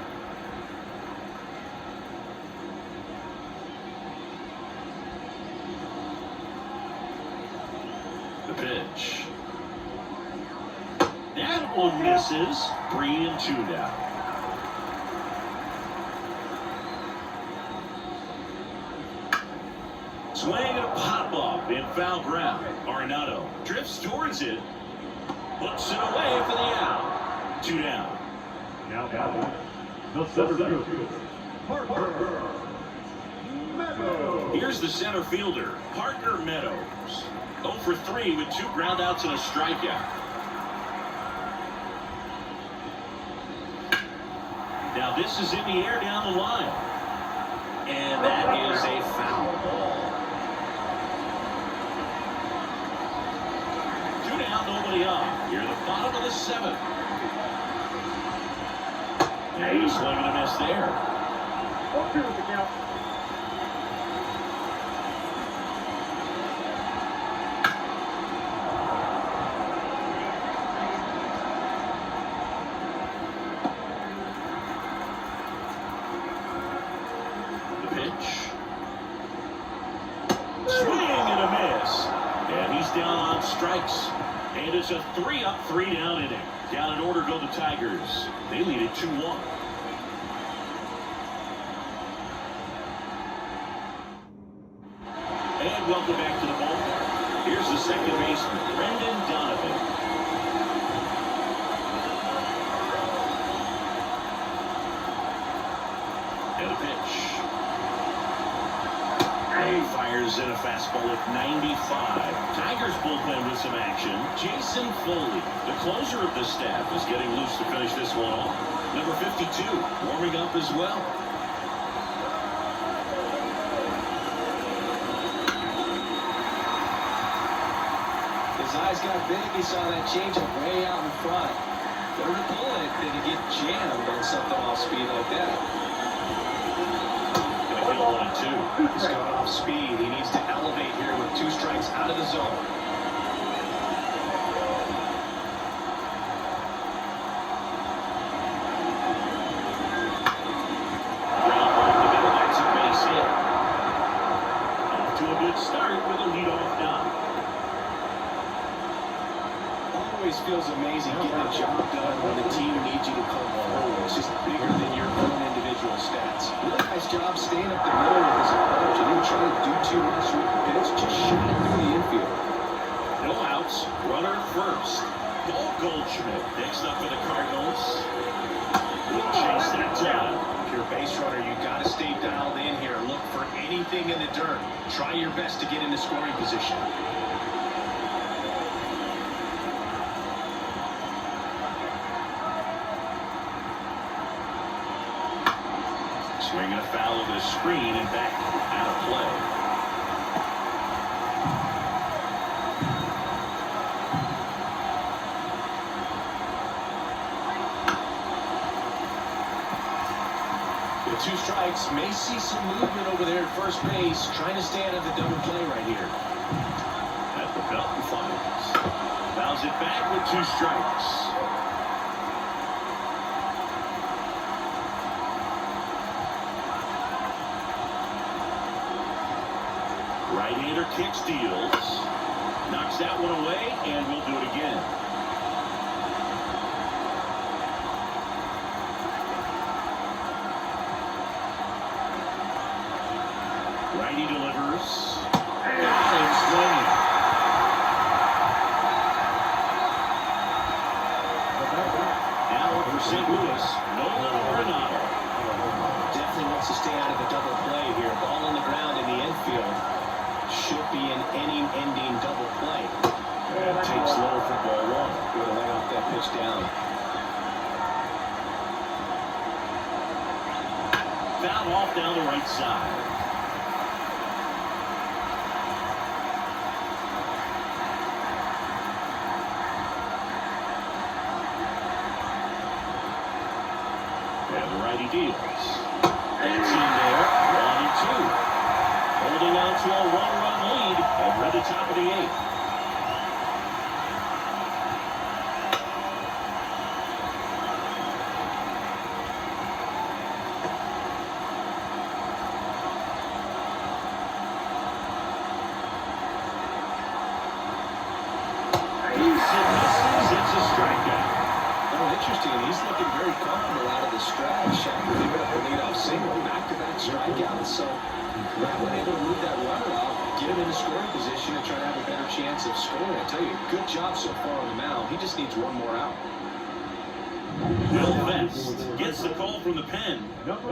The pitch. That one misses. 3-2 now. Swing and a pop-up in foul ground. Arenado drifts towards it. Puts it away for the out. 2 down. Now the center fielder, Parker Meadows. Here's the center fielder, Parker Meadows. 0 for 3 with 2 groundouts and a strikeout. Now this is in the air down the line. And that is a foul ball. 2 down, nobody up. Here at the bottom of the 7th. And he's swinging a miss there. 0-2 with the count. The pitch. Swing and a miss. And he's down on strikes. And it's a 3-up, 3-down inning. Down in order go the Tigers. They lead it 2-1. And welcome back to the ballpark. Here's the second baseman, Brendan Donovan. And a pitch. He fires in a fastball at 95. Tigers bullpen with some action. Jason Foley, the closer of the staff, is getting loose to finish this one off. Number 52, warming up as well. His eyes got big. He saw that changeup way out in front. Better to pull it than to get jammed on something off speed like that. 1-2. He's gone off speed. He needs to elevate here with 2 strikes out of the zone. Ground ball in the middle. That's a base hit. Off to a good start with a leadoff knock. Always feels amazing getting the job done when the team Paul Goldschmidt next up for the Cardinals. We'll chase that down. If you're a base runner, you got to stay dialed in here. Look for anything in the dirt. Try your best to get into scoring position. Swinging a foul over the screen and back out of play. With 2 strikes, may see some movement over there at first base, trying to stay out of the double play right here. At the belt and fires. Fouls it back with 2 strikes. Right-hander kick steals. Knocks that one away, and we'll do it again. Righty delivers. Got him swinging. Now for St. Louis. No Arenado. Definitely wants to stay out of the double play here. Ball on the ground in the infield. Should be an inning-ending double play. And takes low for ball 1. Going to lay off that pitch down. Foul off down the right side. And the righty deals. That's in there. 1-2. Holding on to a 1-run lead, and we're at the top of the 8th. It's a strikeout. Oh, interesting. He's looking very comfortable out of the stretch after giving up a leadoff single, back-to-back strikeouts. So, not been able to move that runner off, get him into scoring position, and try to have a better chance of scoring. I tell you, good job so far on the mound. He just needs one more out. Will Vest gets the call from the pen.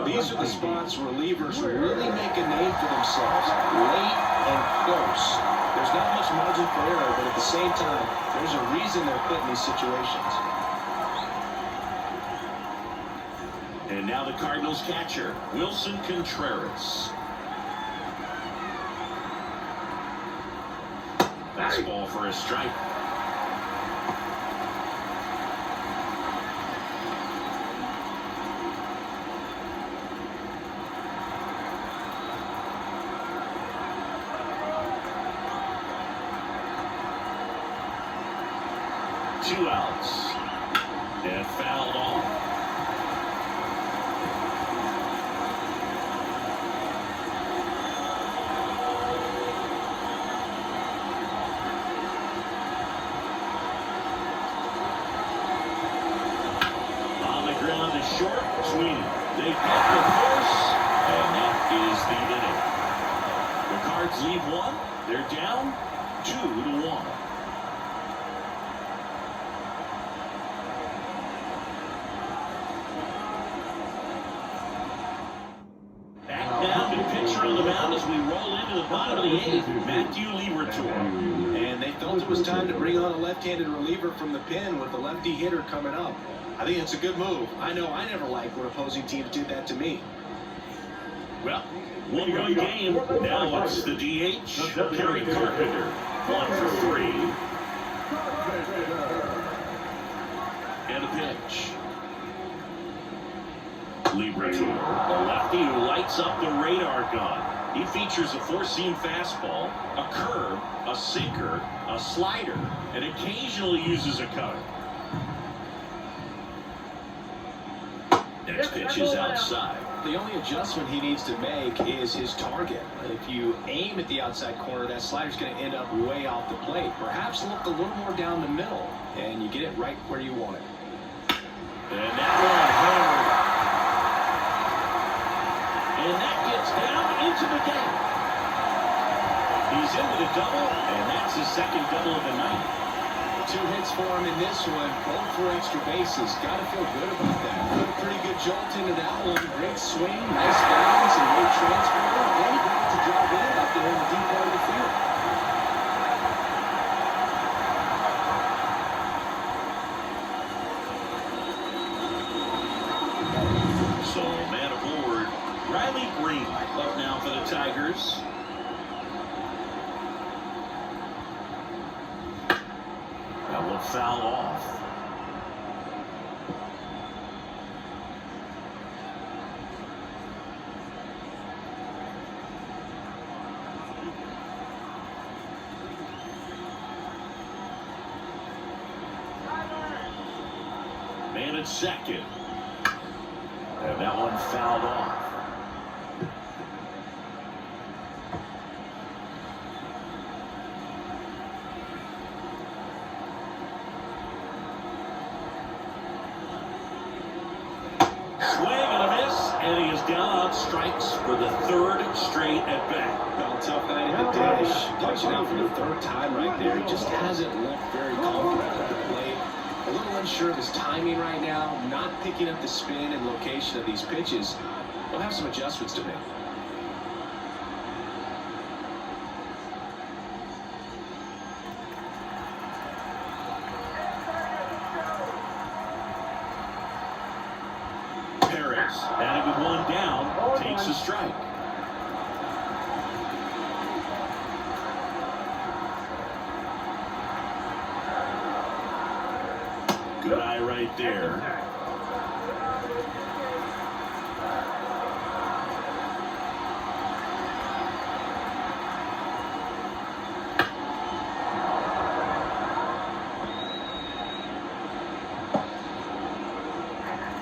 These are the spots relievers really make a name for themselves, late and close. There's not much margin for error, but at the same time, there's a reason they're put in these situations. And now the Cardinals catcher, Wilson Contreras. Fastball for a strike. Two outs. And fouled off. On the ground is short. Sweeney. They cut the force. And that is the inning. The Cards leave 1. They're down 2-1. On the mound as we roll into the bottom of the 8th, Matthew Liberatore. And they felt it was time to bring on a left-handed reliever from the pen with a lefty hitter coming up. I think it's a good move. I know I never liked when opposing teams did that to me. Well, 1-run game. Now it's the DH, Kerry Carpenter. 1 for 3. And a pitch. Liberatore, a lefty who lights up the radar gun. He features a 4-seam fastball, a curve, a sinker, a slider, and occasionally uses a cutter. Next pitch is outside. The only adjustment he needs to make is his target. If you aim at the outside corner, that slider's going to end up way off the plate. Perhaps look a little more down the middle, and you get it right where you want it. And that one hammered. And that gets down into the gap. He's in with a double, and that's his second double of the night. 2 hits for him in this one, both for extra bases. Got to feel good about that. Put a pretty good jolt into that one. Great swing, nice balance, and great transfer. And he got to drop in up there in the deep part of the field. So, man aboard. Riley Green up now for the Tigers. That one foul off. Man at second. And that one fouled off. Swing and a miss, and he is down on strikes for the 3rd straight at bat. Well, tough night at the dish. Touching out for the 3rd time right there. He just hasn't looked very comfortable at the plate. A little unsure of his timing right now. Not picking up the spin and location of these pitches. He'll have some adjustments to make. Perez, batting with one down, takes a strike. Good eye right there.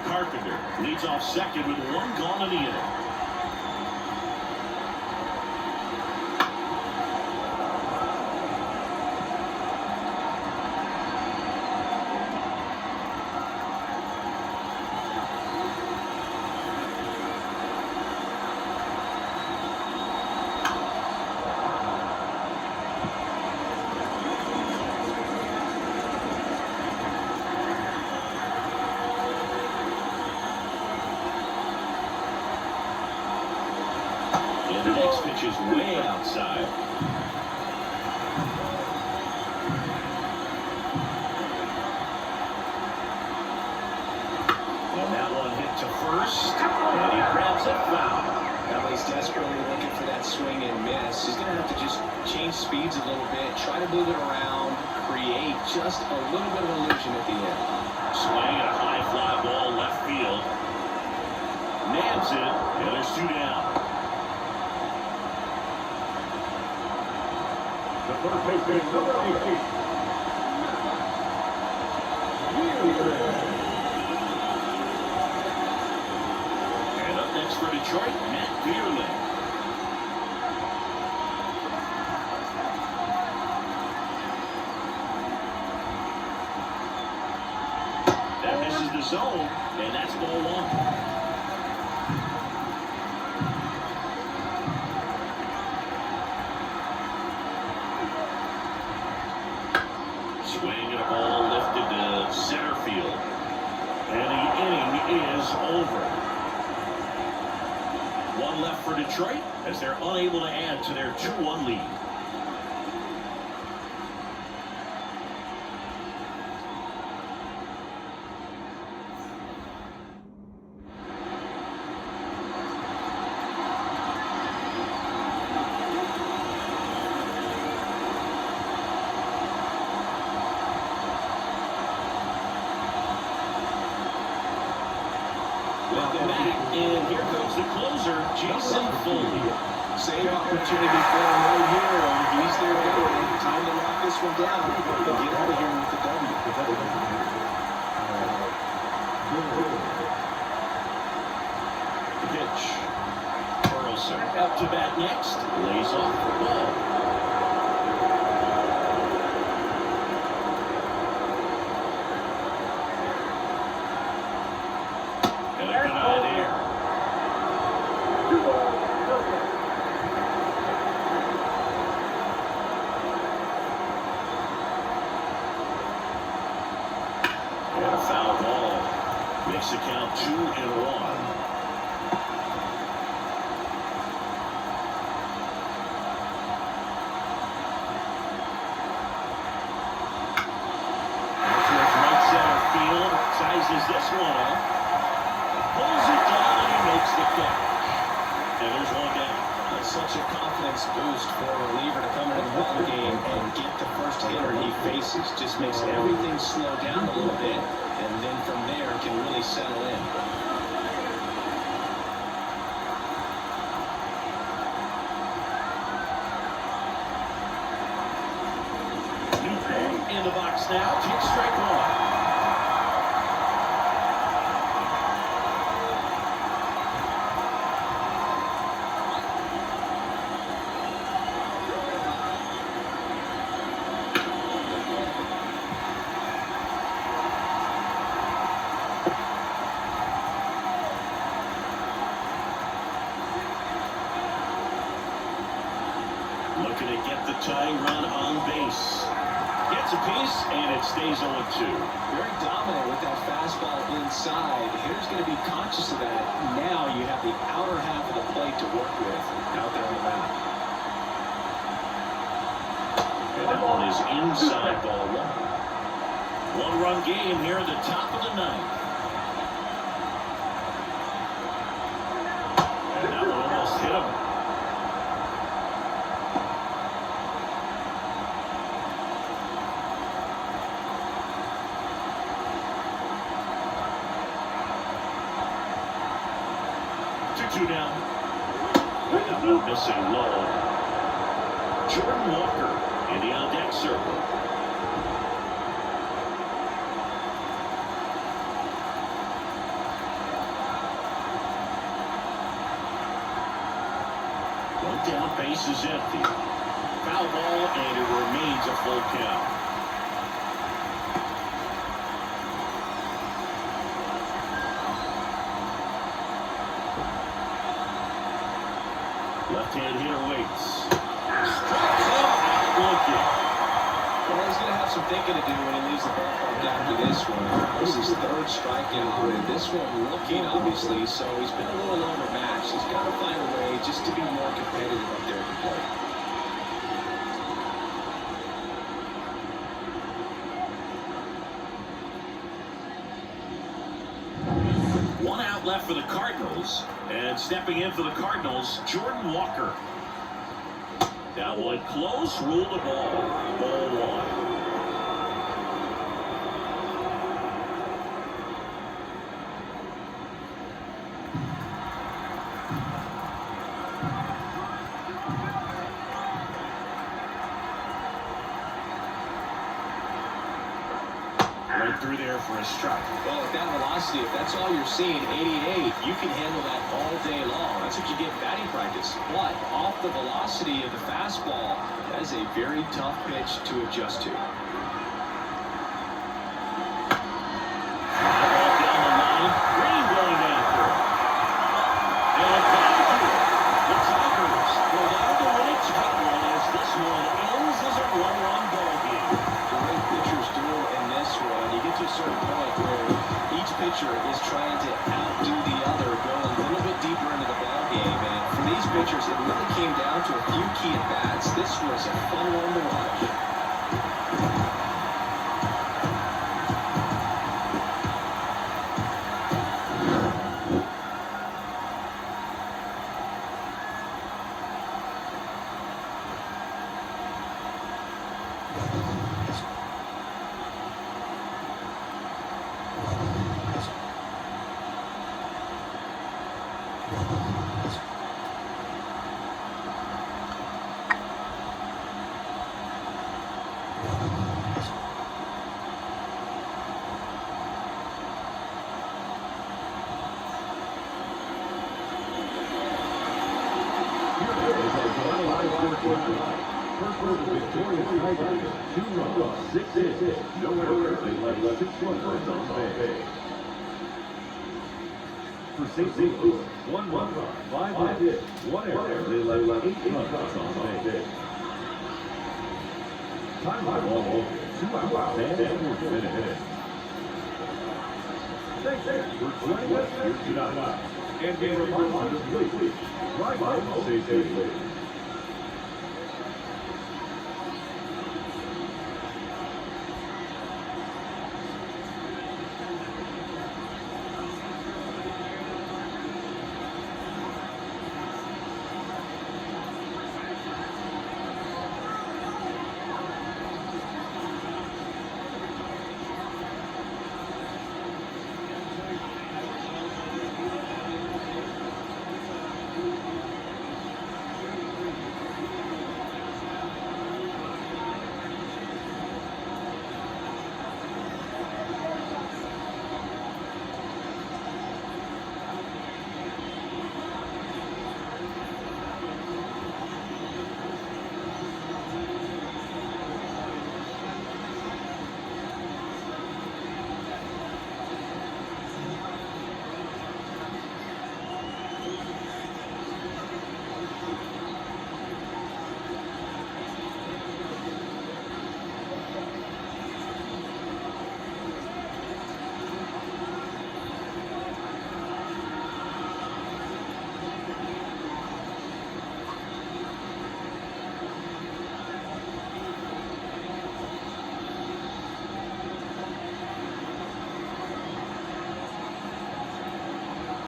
Carpenter leads off second with one gone in the inning. And the next pitch is way outside. And that one hit to first, and he grabs it foul. Now he's desperately looking for that swing and miss. He's going to have to just change speeds a little bit, try to move it around, create just a little bit of illusion at the end. Swing at a high fly ball left field. Nabs it, and there's 2 down. The first baseman, number 18. And up next for Detroit, Matt Beerling. That misses the zone, and that's ball 1. Swing and a ball lifted to center field. And the inning is over. 1 left for Detroit as they're unable to add to their 2-1 lead. Welcome back, and here comes the closer, Jason Foley. Same opportunity for him right here, and he's there going. Time to lock this one down and get out of here with the W. The pitch. Burleson up to bat next, lays off the ball. And a good eye there. 2 balls, no hit. makes the count 2-1. Sizes this one up, pulls it down, and he makes the catch. And there's one down. That's such a confidence boost for a reliever to come into the ball game and get the first hitter he faces. Just makes everything slow down a little bit, and then from there can really settle in. In the box now, takes strike one. Looking to get the tying run on base. Gets a piece, and it stays 0-2. Very dominant with that fastball inside. Hitter's going to be conscious of that. Now you have the outer half of the plate to work with out there on the mound. And that one is inside, ball one. One-run game here at the top of the ninth. And that one almost hit him. Two down. No missing low. Jordan Walker in the on-deck circle. One down, base is empty. Foul ball, and it remains a full count. Left-hand hitter waits. Strikes out, looking. Well, he's going to have some thinking to do when he leaves the ballpark after this one. This is third strikeout, and this one looking, obviously, so he's been a little overmatched. He's got to find a way just to be more competitive up there at the plate. One out left for the Cardinals, and stepping in for the Cardinals, Jordan Walker. That one close, rule the ball. Ball one. Right through there for a strike. Well, at that velocity, if that's all you're seeing, 88, you can handle that all day long. That's what you get in batting practice. But off the velocity of the fastball, that is a very tough pitch to adjust to. Ball down the line. Green going after it. And back to it. The Tigers go down to win a tight one as this one ends as a one-run ball game. Great pitchers do in this one. You get to a certain point where each pitcher is trying to outdo the other, go a little bit deeper into the ball game. And for these pitchers, it really came down to a few key at-bats. This was a fun one to watch. First was the victorious Tigers, 2 runs, 6 hits, no errors, they left 6 runners on base. For St. Louis, 1 run, 5 hits, 1 error, they left 8 runners on base. Time by ball, 2 hours and 40 minutes. for joining us here tonight. And be reminded to please drive by safely.